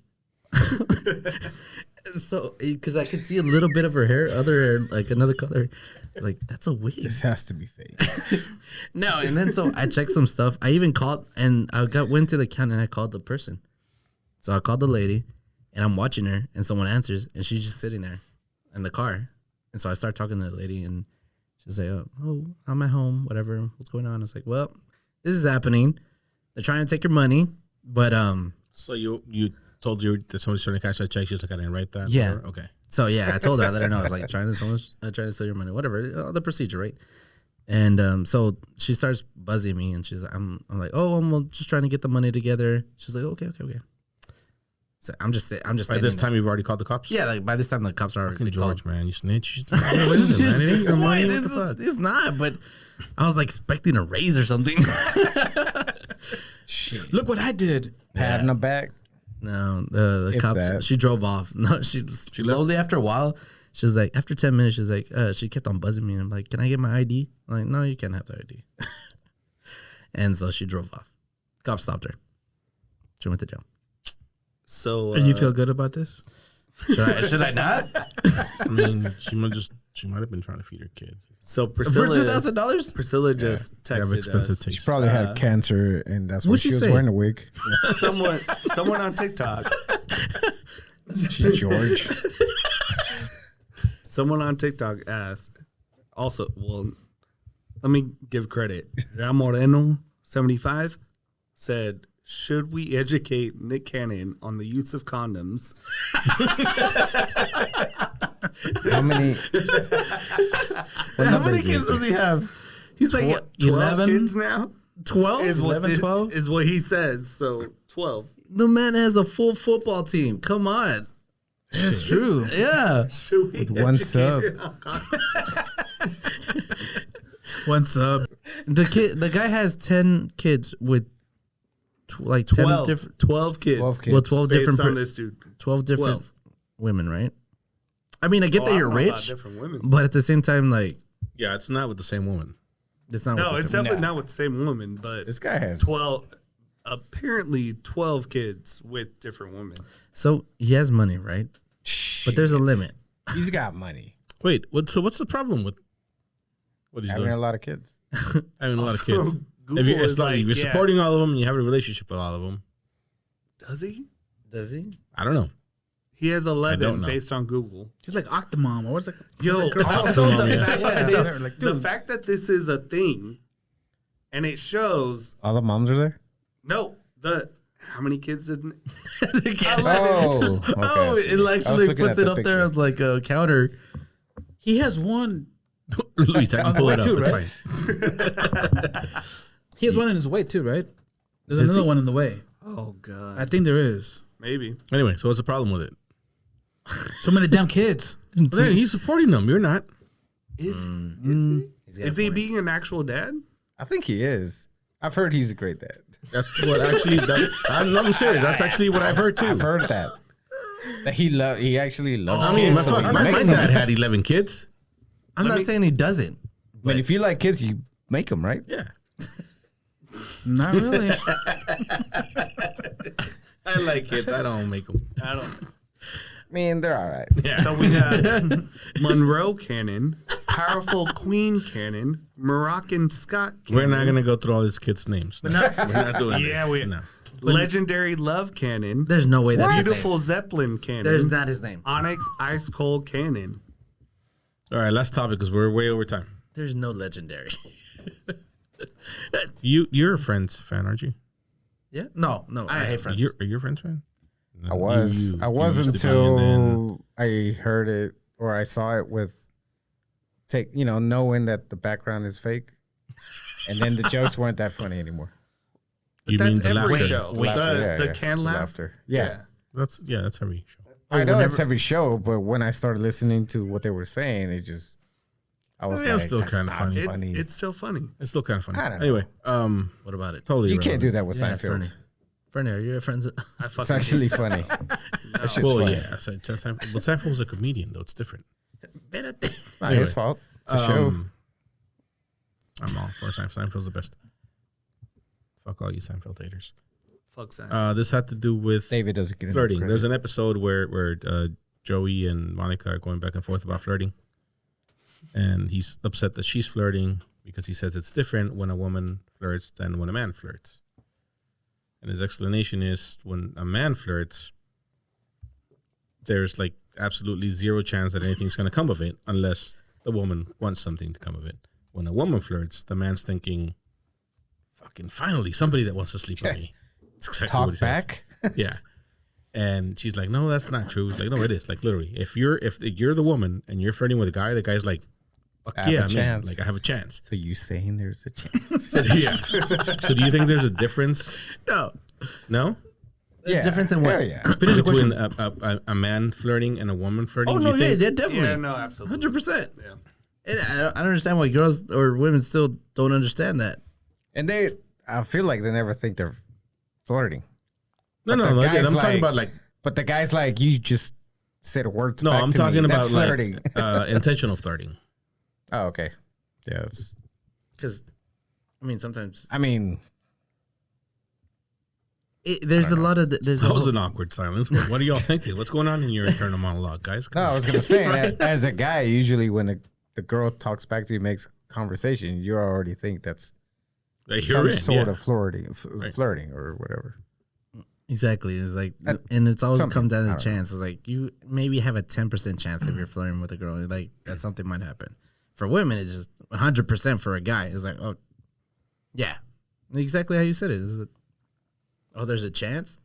So, because I could see a little bit of her hair, other hair, like another color. Like, that's a wig. This has to be fake. No, and then so I checked some stuff. I even called, and I went to the counter, and I called the person. So I called the lady, and I'm watching her, and someone answers, and she's just sitting there in the car. And so I start talking to the lady, and she's like, oh, I'm at home, whatever. What's going on? I was like, well, this is happening. They're trying to take your money, but So you told you that someone's trying to cash that check. She's like, I didn't write that. Yeah. Or, okay. so yeah, I told her, I let her know. I was like, someone's trying to steal your money, whatever, the procedure, right? And so she starts buzzing me, and she's like, I'm like, oh, I'm just trying to get the money together. She's like, okay. So I'm just By this time, you've already called the cops? yeah, like by this time the cops are Fucking George, man. You snitch. Wait, Man. It ain't your money. What the fuck? it's not, but I was like expecting a raise or something. Look what I did. Pat in the back. No, the If cops. that. She drove off. No, she slowly after a while. She was like, after 10 minutes, she's like, she kept on buzzing me. And I'm like, can I get my ID? I'm like, no, you can't have the ID. And so she drove off. Cops stopped her. She went to jail. So And you feel good about this? Should I not? I mean, she might have been trying to feed her kids. So For Priscilla, $2,000? Priscilla just They have texted expensive us. tastes. She probably had cancer, and that's why What'd she she was say? wearing a wig. Someone on TikTok. She George. Someone on TikTok asked. Also, well, let me give credit. Ramoreno 75 said, should we educate Nick Cannon on the use of condoms? How many? What How number many is kids this? does he have? He's like 12 11? kids now? 12? Is what 11, 12? is what he says. So 12. The man has a full football team. Come on. That's true. Yeah. Should we With one sub. One sub. The guy has 10 kids with like 10 12. different 12 kids. 12 kids. well 12 Based different on this dude. 12 different 12. women, right? I mean, I get that I you're don't know about rich, different women. but at the same time, like, Yeah, it's not with the same woman. it's not. No, what the it's same- definitely not with the same woman, but This guy has 12. Apparently 12 kids with different women. So he has money, right? But there's a Shit. limit. He's got money. Wait, so what's the problem with what he's Having a doing? lot of kids. Having a lot of So kids. Google If you're, is it's like, like, you're yeah. supporting all of them, and you have a relationship with all of them. Does he? Does he? I don't know. He has don't 11 know. based on Google. He's like Octomom. Or what's like? Yo, girl- also Octomom, the yeah. fact, Yeah, that they're like, the dude. fact that this is a thing, and it shows All the moms are there? no how many kids did Oh, okay. Oh, I see. it I was actually looking puts at it the up there picture. as like a counter. He has one. Luis, I can pull way it up. too, It's right? fine. He has one in his way too, right? There's Does another he? one in the way. Oh god, I think there is. maybe. Anyway, so what's the problem with it? So many damn kids. Well, hey, he's supporting them. You're not. Is He's got is a he point. being an actual dad? I think he is. I've heard he's a great dad. That's what actually. I'm serious. That's actually what I've heard too. I've heard that. That he actually loves I mean, kids. so he my makes them. dad had 11 kids. I'm not saying he doesn't. I mean, if you like kids, you make them, right? Yeah. Not really. I like kids. I don't make them. I don't. I mean, they're all right. So we got Monroe Cannon, Powerful Queen Cannon, Moroccan Scott We're Cannon, not going to go through all these kids' names. No, we're not doing Yeah, this. we- No. Legendary Love Cannon, There's no way that's his Beautiful name. Zeppelin Cannon, There's not his name. Onyx Ice Cold Cannon. All right, last topic because we're way over time. There's no legendary. You're a Friends fan, aren't you? Yeah. No. I hate Friends. Are you a Friends fan? No, I was. you I was used to be, and then- until I heard it or I saw it with knowing that the background is fake, and then the jokes weren't that funny anymore. You mean That's the every laughter? show. Laughter, The can laugh. Laughter. Yeah. That's every show. I know it's every show, but when I started listening to what they were saying, it just I was Yeah, it was like, still that's kinda not funny. funny. It's still funny. It's still kind of funny. I don't know. Anyway, What about it? totally. You can't irrelevant. do that with Yeah, it's Seinfeld. funny. Fernie, are you a Friends? I fucking It's actually hate funny. That shit's Well, funny. yeah. So Seinfeld, well, Seinfeld was a comedian, though. It's different. It's not his fault. It's a show. I'm all for Seinfeld. Seinfeld's the best. Fuck all you Seinfeld haters. Fuck that. This had to do with David doesn't get enough flirting. credit. There's an episode where Joey and Monica are going back and forth about flirting, and he's upset that she's flirting because he says it's different when a woman flirts than when a man flirts. And his explanation is when a man flirts, there's like absolutely zero chance that anything's going to come of it unless the woman wants something to come of it. When a woman flirts, the man's thinking, fucking finally, somebody that wants to sleep with me. That's exactly what Talk he says. back. Yeah. And she's like, no, that's not true. He's like, no, it is. Like literally, if you're the woman and you're flirting with a guy, the guy's like, fuck I have yeah, a man. chance. Like I have a chance. So you saying there's a chance? So, yeah. So do you think there's a difference? No. No? Yeah. Difference in what? Hell yeah. Between a man flirting and a woman flirting? Oh Do no, you yeah, think- yeah, definitely. Yeah, no, absolutely. 100%. Yeah. And I don't understand why girls or women still don't understand that. And I feel like they never think they're flirting. No, But no, the no. guy's I'm talking like- about like, But the guy's like, you just said words. no, back I'm to talking me. about That's like flirting. intentional flirting. Oh, okay. Yeah, it's. Because, I mean, sometimes I mean, there's a lot of there's a That was whole- an awkward silence. What are y'all thinking? What's going on in your internal monologue, guys? Come no, I on. was gonna say, as a guy, usually when the girl talks back to you, makes conversation, you already think that's Like, some you're in, sort yeah. of flirting, Right. flirting or whatever. Exactly. It's like, and it's always something. come down I to don't know. chance. It's like you maybe have a 10% chance if you're flirting with a girl. Like that something might happen. For women, it's just 100% for a guy. It's like, oh, yeah, exactly how you said it. Is it? Oh, there's a chance.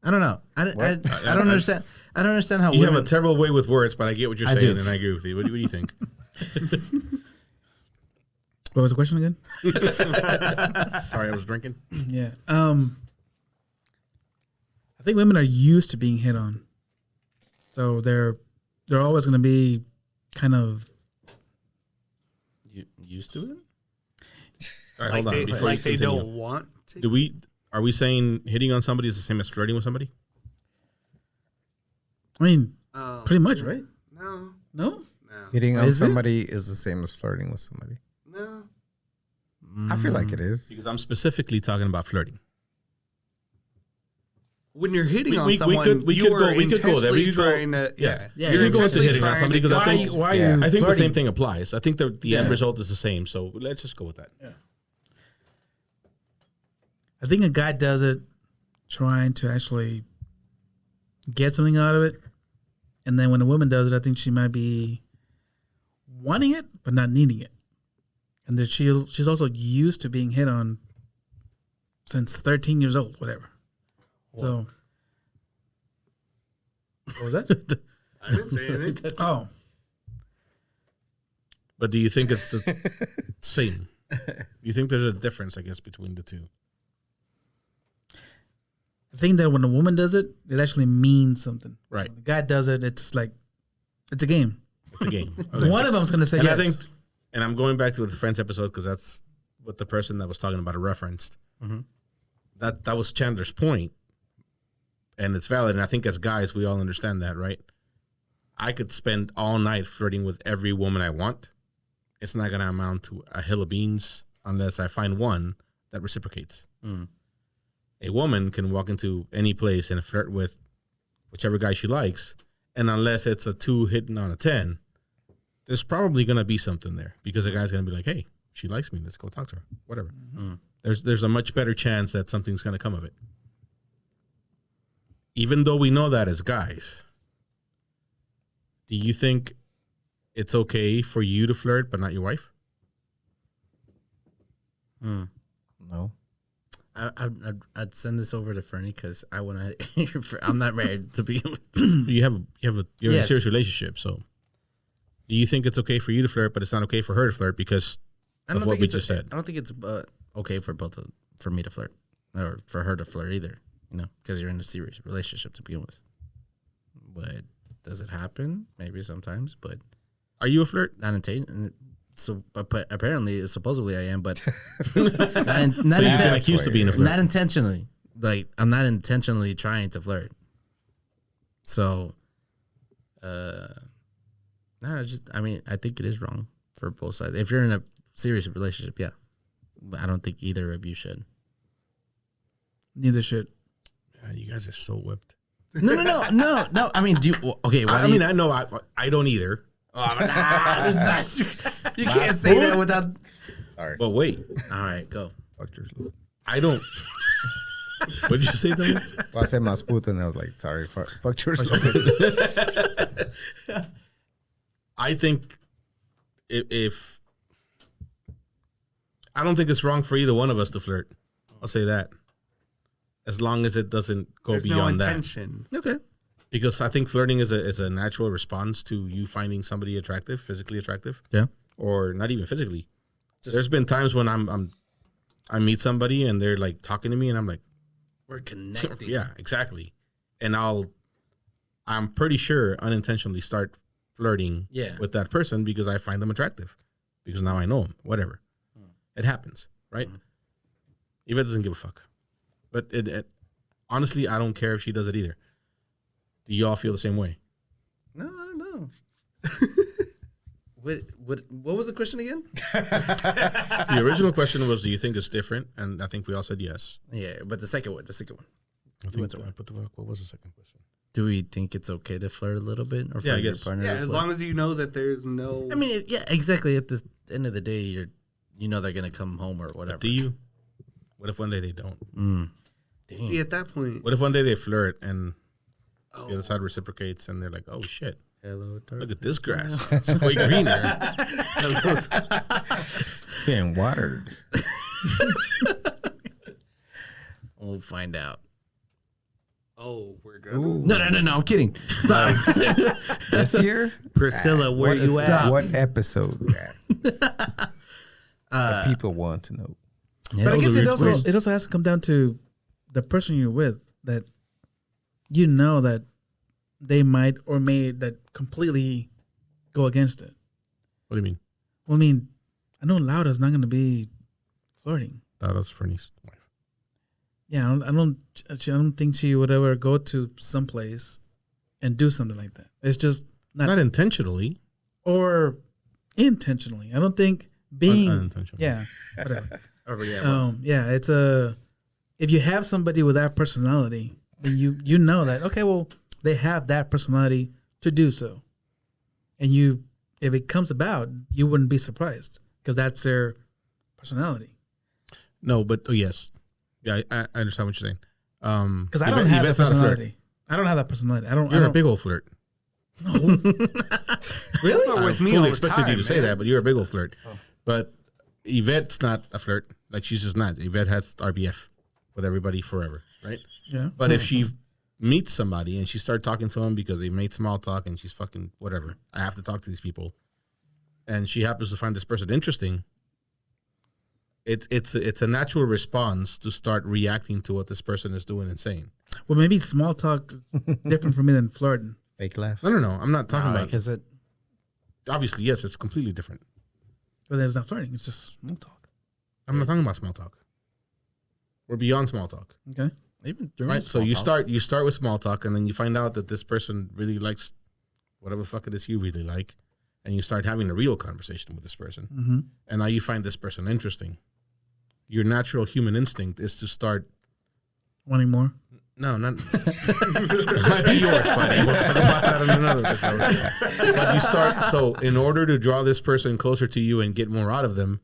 I don't know. I don't understand. I don't understand how You have women. a terrible way with words, but I get what you're I saying, do. and I agree with you. What do you think? What was the question again? Sorry, I was drinking. Yeah. I think women are used to being hit on, so they're always going to be kind of used to it. All right, hold on. Before Like you they continue. don't want to. Are we saying hitting on somebody is the same as flirting with somebody? I mean, Oh, pretty much, right? No, No? Hitting on Is it? somebody is the same as flirting with somebody. no. I feel like it is. Because I'm specifically talking about flirting. When you're hitting on we someone, could go there. We could go. trying to, Yeah. Yeah, You're you're going to intentionally hitting on trying somebody to because I Why, think why Yeah. are you I think the flirting? same thing applies. I think the end Yeah. result is the same. So let's just go with that. I think a guy does it trying to actually get something out of it. And then when a woman does it, I think she might be wanting it, but not needing it. And that she's also used to being hit on since 13 years old, whatever. So, what was that? I didn't say anything. Oh, But do you think it's the same? You think there's a difference, I guess, between the two? I think that when a woman does it, it actually means something. Right. When a guy does it, it's like, it's a game. It's a game. Okay. One of them's going to say And yes. I think, and I'm going back to the Friends episode because that's what the person that was talking about it referenced. Mhm. That was Chandler's point, and it's valid. And I think as guys, we all understand that, right? I could spend all night flirting with every woman I want. It's not going to amount to a hill of beans unless I find one that reciprocates. Mm. A woman can walk into any place and flirt with whichever guy she likes, and unless it's a 2 hitting on a 10, there's probably going to be something there because the guy's going to be like, hey, she likes me. Let's go talk to her. Whatever. Mm. There's a much better chance that something's going to come of it. Even though we know that as guys, do you think it's okay for you to flirt but not your wife? Mm. No. I'd send this over to Fernie because I want to. I'm not married to be. You have a Yes. serious relationship, so do you think it's okay for you to flirt, but it's not okay for her to flirt because of what we just said? I don't think it's okay for for me to flirt or for her to flirt either. You know, because you're in a serious relationship to begin with. But does it happen? Maybe sometimes, but Are you a flirt? not intentionally. So, but apparently, supposedly I am, but not So you've been inten- accused of being a flirt. not intentionally. Like I'm not intentionally trying to flirt. So, no, I think it is wrong for both sides. If you're in a serious relationship, yeah, but I don't think either of you should. Neither should. Man, you guys are so whipped. No. I mean, okay? Why I mean, I know I don't either. You can't say that without. Sorry. But wait, All right, go. Fuck your slow. I don't. What did you say, Dominic? Well, I said my spoot and I was like, sorry, fuck your slow. I think if I don't think it's wrong for either one of us to flirt. I'll say that. As long as it doesn't go There's no beyond that. intention. Okay. Because I think flirting is a natural response to you finding somebody attractive, physically attractive. Yeah. Or not even physically. There's been times when I meet somebody and they're like talking to me and I'm like, We're connected. yeah, exactly. And I'm pretty sure unintentionally start flirting Yeah. with that person because I find them attractive. Because now I know them. Whatever. It happens, right? Eva doesn't give a fuck. But it honestly, I don't care if she does it either. Do you all feel the same way? No, I don't know. What was the question again? The original question was, do you think it's different? And I think we all said yes. Yeah, but the second one. I think what was the second question? Do we think it's okay to flirt a little bit, or for Yeah, I your guess. partner? Yeah, to as flirt? long as you know that there's no. I mean, yeah, exactly. At the end of the day, you know they're gonna come home or whatever. Do you? What if one day they don't? see at that point. What if one day they flirt and the other side reciprocates and they're like, oh shit, Hello, dark. look at this grass. It's way greener. It's getting watered. We'll find out. Oh, we're good. Ooh. No, I'm kidding. Stop. This year? Priscilla, where you at? What episode? The people want to know. Yeah, But I guess those are weird. it also has to come down to the person you're with, that you know that they might or may that completely go against it. What do you mean? Well, I mean, I know Laura's not going to be flirting. That was Fernie's wife. Yeah, I don't think she would ever go to someplace and do something like that. It's just Not intentionally. or intentionally. I don't think being Unintentionally. yeah, whatever. Oh, yeah, Yeah, it's if you have somebody with that personality, then you know that okay, well they have that personality to do so, and if it comes about, you wouldn't be surprised because that's their personality. No, but yes. Yeah, I understand what you're saying. Because I don't have that personality. I don't have that personality. I don't. You're a big old flirt. No. Really? I With me fully all the expected you time, to say man. that, but you're a big old flirt. But Yvette's not a flirt. Like, she's just not. Yvette has RBF with everybody forever, right? Yeah. But if she meets somebody and she starts talking to them because they made small talk and she's fucking whatever, I have to talk to these people, and she happens to find this person interesting, it's a natural response to start reacting to what this person is doing and saying. Well, maybe small talk is different for me than flirting. Fake laugh. No. I'm not talking about. because it. Obviously, yes, it's completely different. But then it's not flirting. It's just small talk. I'm not talking about small talk. We're beyond small talk. Okay. Even during Right, so you start with small talk, and then you find out that this person really likes whatever the fuck it is you really like, and you start having a real conversation with this person, Mm-hmm. and now you find this person interesting. Your natural human instinct is to start. Wanting more. No, not. It might be yours, buddy. We'll talk about that in another episode. But you start. So, in order to draw this person closer to you and get more out of them,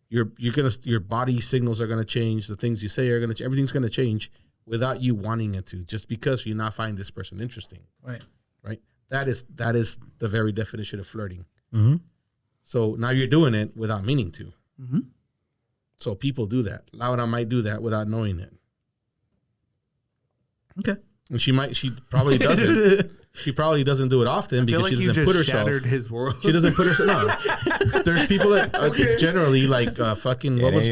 your body signals are gonna change. The things you say are gonna. Everything's gonna change without you wanting it to, just because you not find this person interesting. Right. Right. That is the very definition of flirting. Mm-hmm. So now you're doing it without meaning to. Mm-hmm. So people do that. Laura might do that without knowing it. Okay. And she probably doesn't. She probably doesn't do it often I feel because like she you doesn't just put herself. shattered his world. She doesn't put herself. No, there's people that generally like fucking what was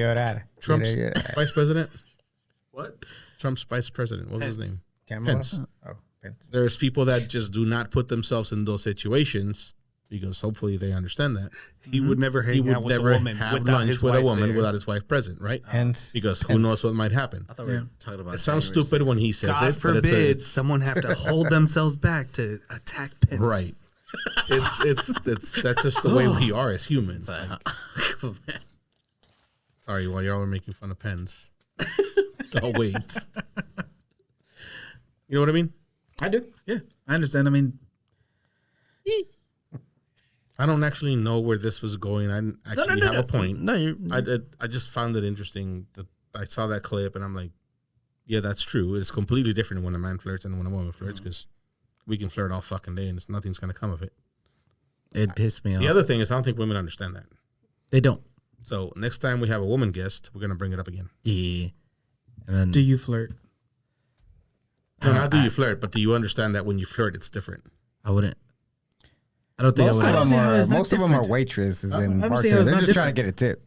Trump's vice president? What? Trump's vice president. What was his name? Kamala? Pence. Oh, Pence. There's people that just do not put themselves in those situations because hopefully they understand that. He would never He hang would out with a never woman have without lunch his with a wife woman there. without his wife present, right? Hence. Because who knows what might happen. I thought we were talking about. It sounds January stupid 6th. when he says God it, but forbid it's someone have to hold themselves back to attack Pence. right. It's that's just the way we are as humans. Like, sorry, while y'all are making fun of pens. Oh wait. You know what I mean? I do. Yeah. I understand. I mean, I don't actually know where this was going. I didn't actually have a point. No, you. I just found it interesting that I saw that clip and I'm like, yeah, that's true. It's completely different when a man flirts and when a woman flirts because we can flirt all fucking day and nothing's going to come of it. It pissed me off. The other thing is I don't think women understand that. They don't. So next time we have a woman guest, we're going to bring it up again. Yeah. And then do you flirt? No, not do you flirt, but do you understand that when you flirt, it's different? I wouldn't. I don't think Most I of would. them see how are. it's not Most of them are different. waitresses and I don't see how bartenders. it's They're not just trying to get a tip.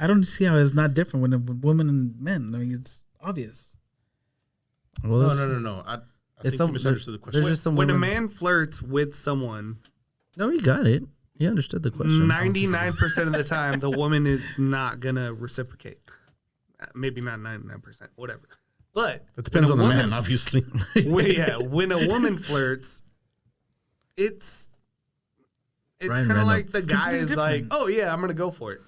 I don't see how it's not different when a woman and men. I mean, it's obvious. Well, No, there's- no. I It's think some- you misunderstood the question. There's just some When a women. man flirts with someone, No, you got it. You understood the question. 99% of the time, the woman is not gonna reciprocate. Maybe not 99%, whatever. But It depends on when a the man, woman- obviously. when a woman flirts, it's Ryan kind of like Reynolds. the guy is Completely like, different. oh yeah, I'm gonna go for it.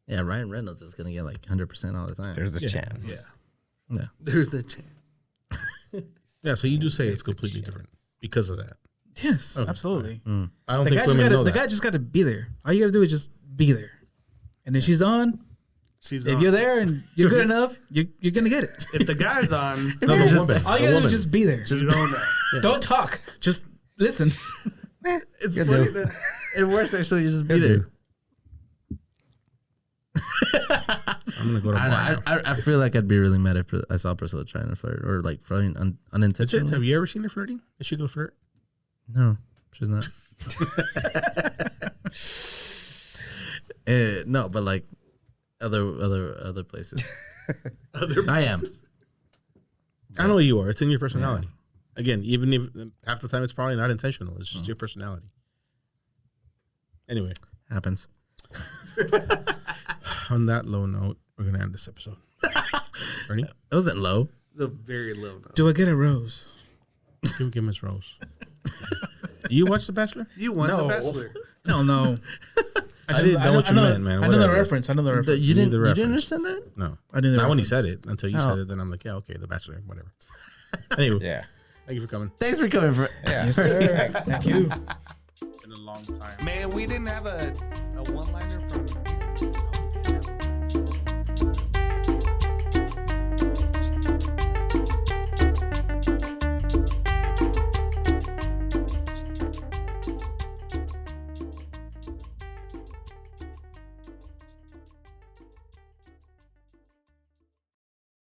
Yeah, Ryan Reynolds is gonna get like 100% all the time. There's a Yeah. chance. yeah. There's a chance. Yeah, so you do say it's completely different because of that. Yes, absolutely. I don't The think guy, women know the that. guy just got to be there. All you got to do is just be there. And if she's on, She's if on. you're there and you're good enough, you're going to get it. If the guy's on, No, the woman. All you The got to do woman. is just be there. you don't know. Don't talk. Just listen. It's You'll funny do. that it works actually. You just be You'll there. do. I'm gonna go to bar. I feel like I'd be really mad if I saw Priscilla trying to flirt or like flirting That's it. unintentionally. Have you ever seen her flirting? Is she gonna flirt? No, she's not. No, but like other places. Other I am. I know who you are. It's in your personality. Again, even if half the time it's probably not intentional. It's just your personality. Anyway, Happens. on that low note, we're gonna end this episode. Ernie, It wasn't low. It's a very low note. Do I get a rose? give him his rose. You watched The Bachelor? You won No. the Bachelor. Hell no. I didn't know what you meant, man. I know the Whatever. reference. I know the reference. You didn't. the You reference. didn't understand that? No, I knew the not when he reference. said it. Until you Oh. said it, then I'm like, yeah, okay, The Bachelor, whatever. Anyway, Yeah. thank you for coming. Thanks for coming. Yes, sir. Thank you. Been a long time. Man, we didn't have a one-liner from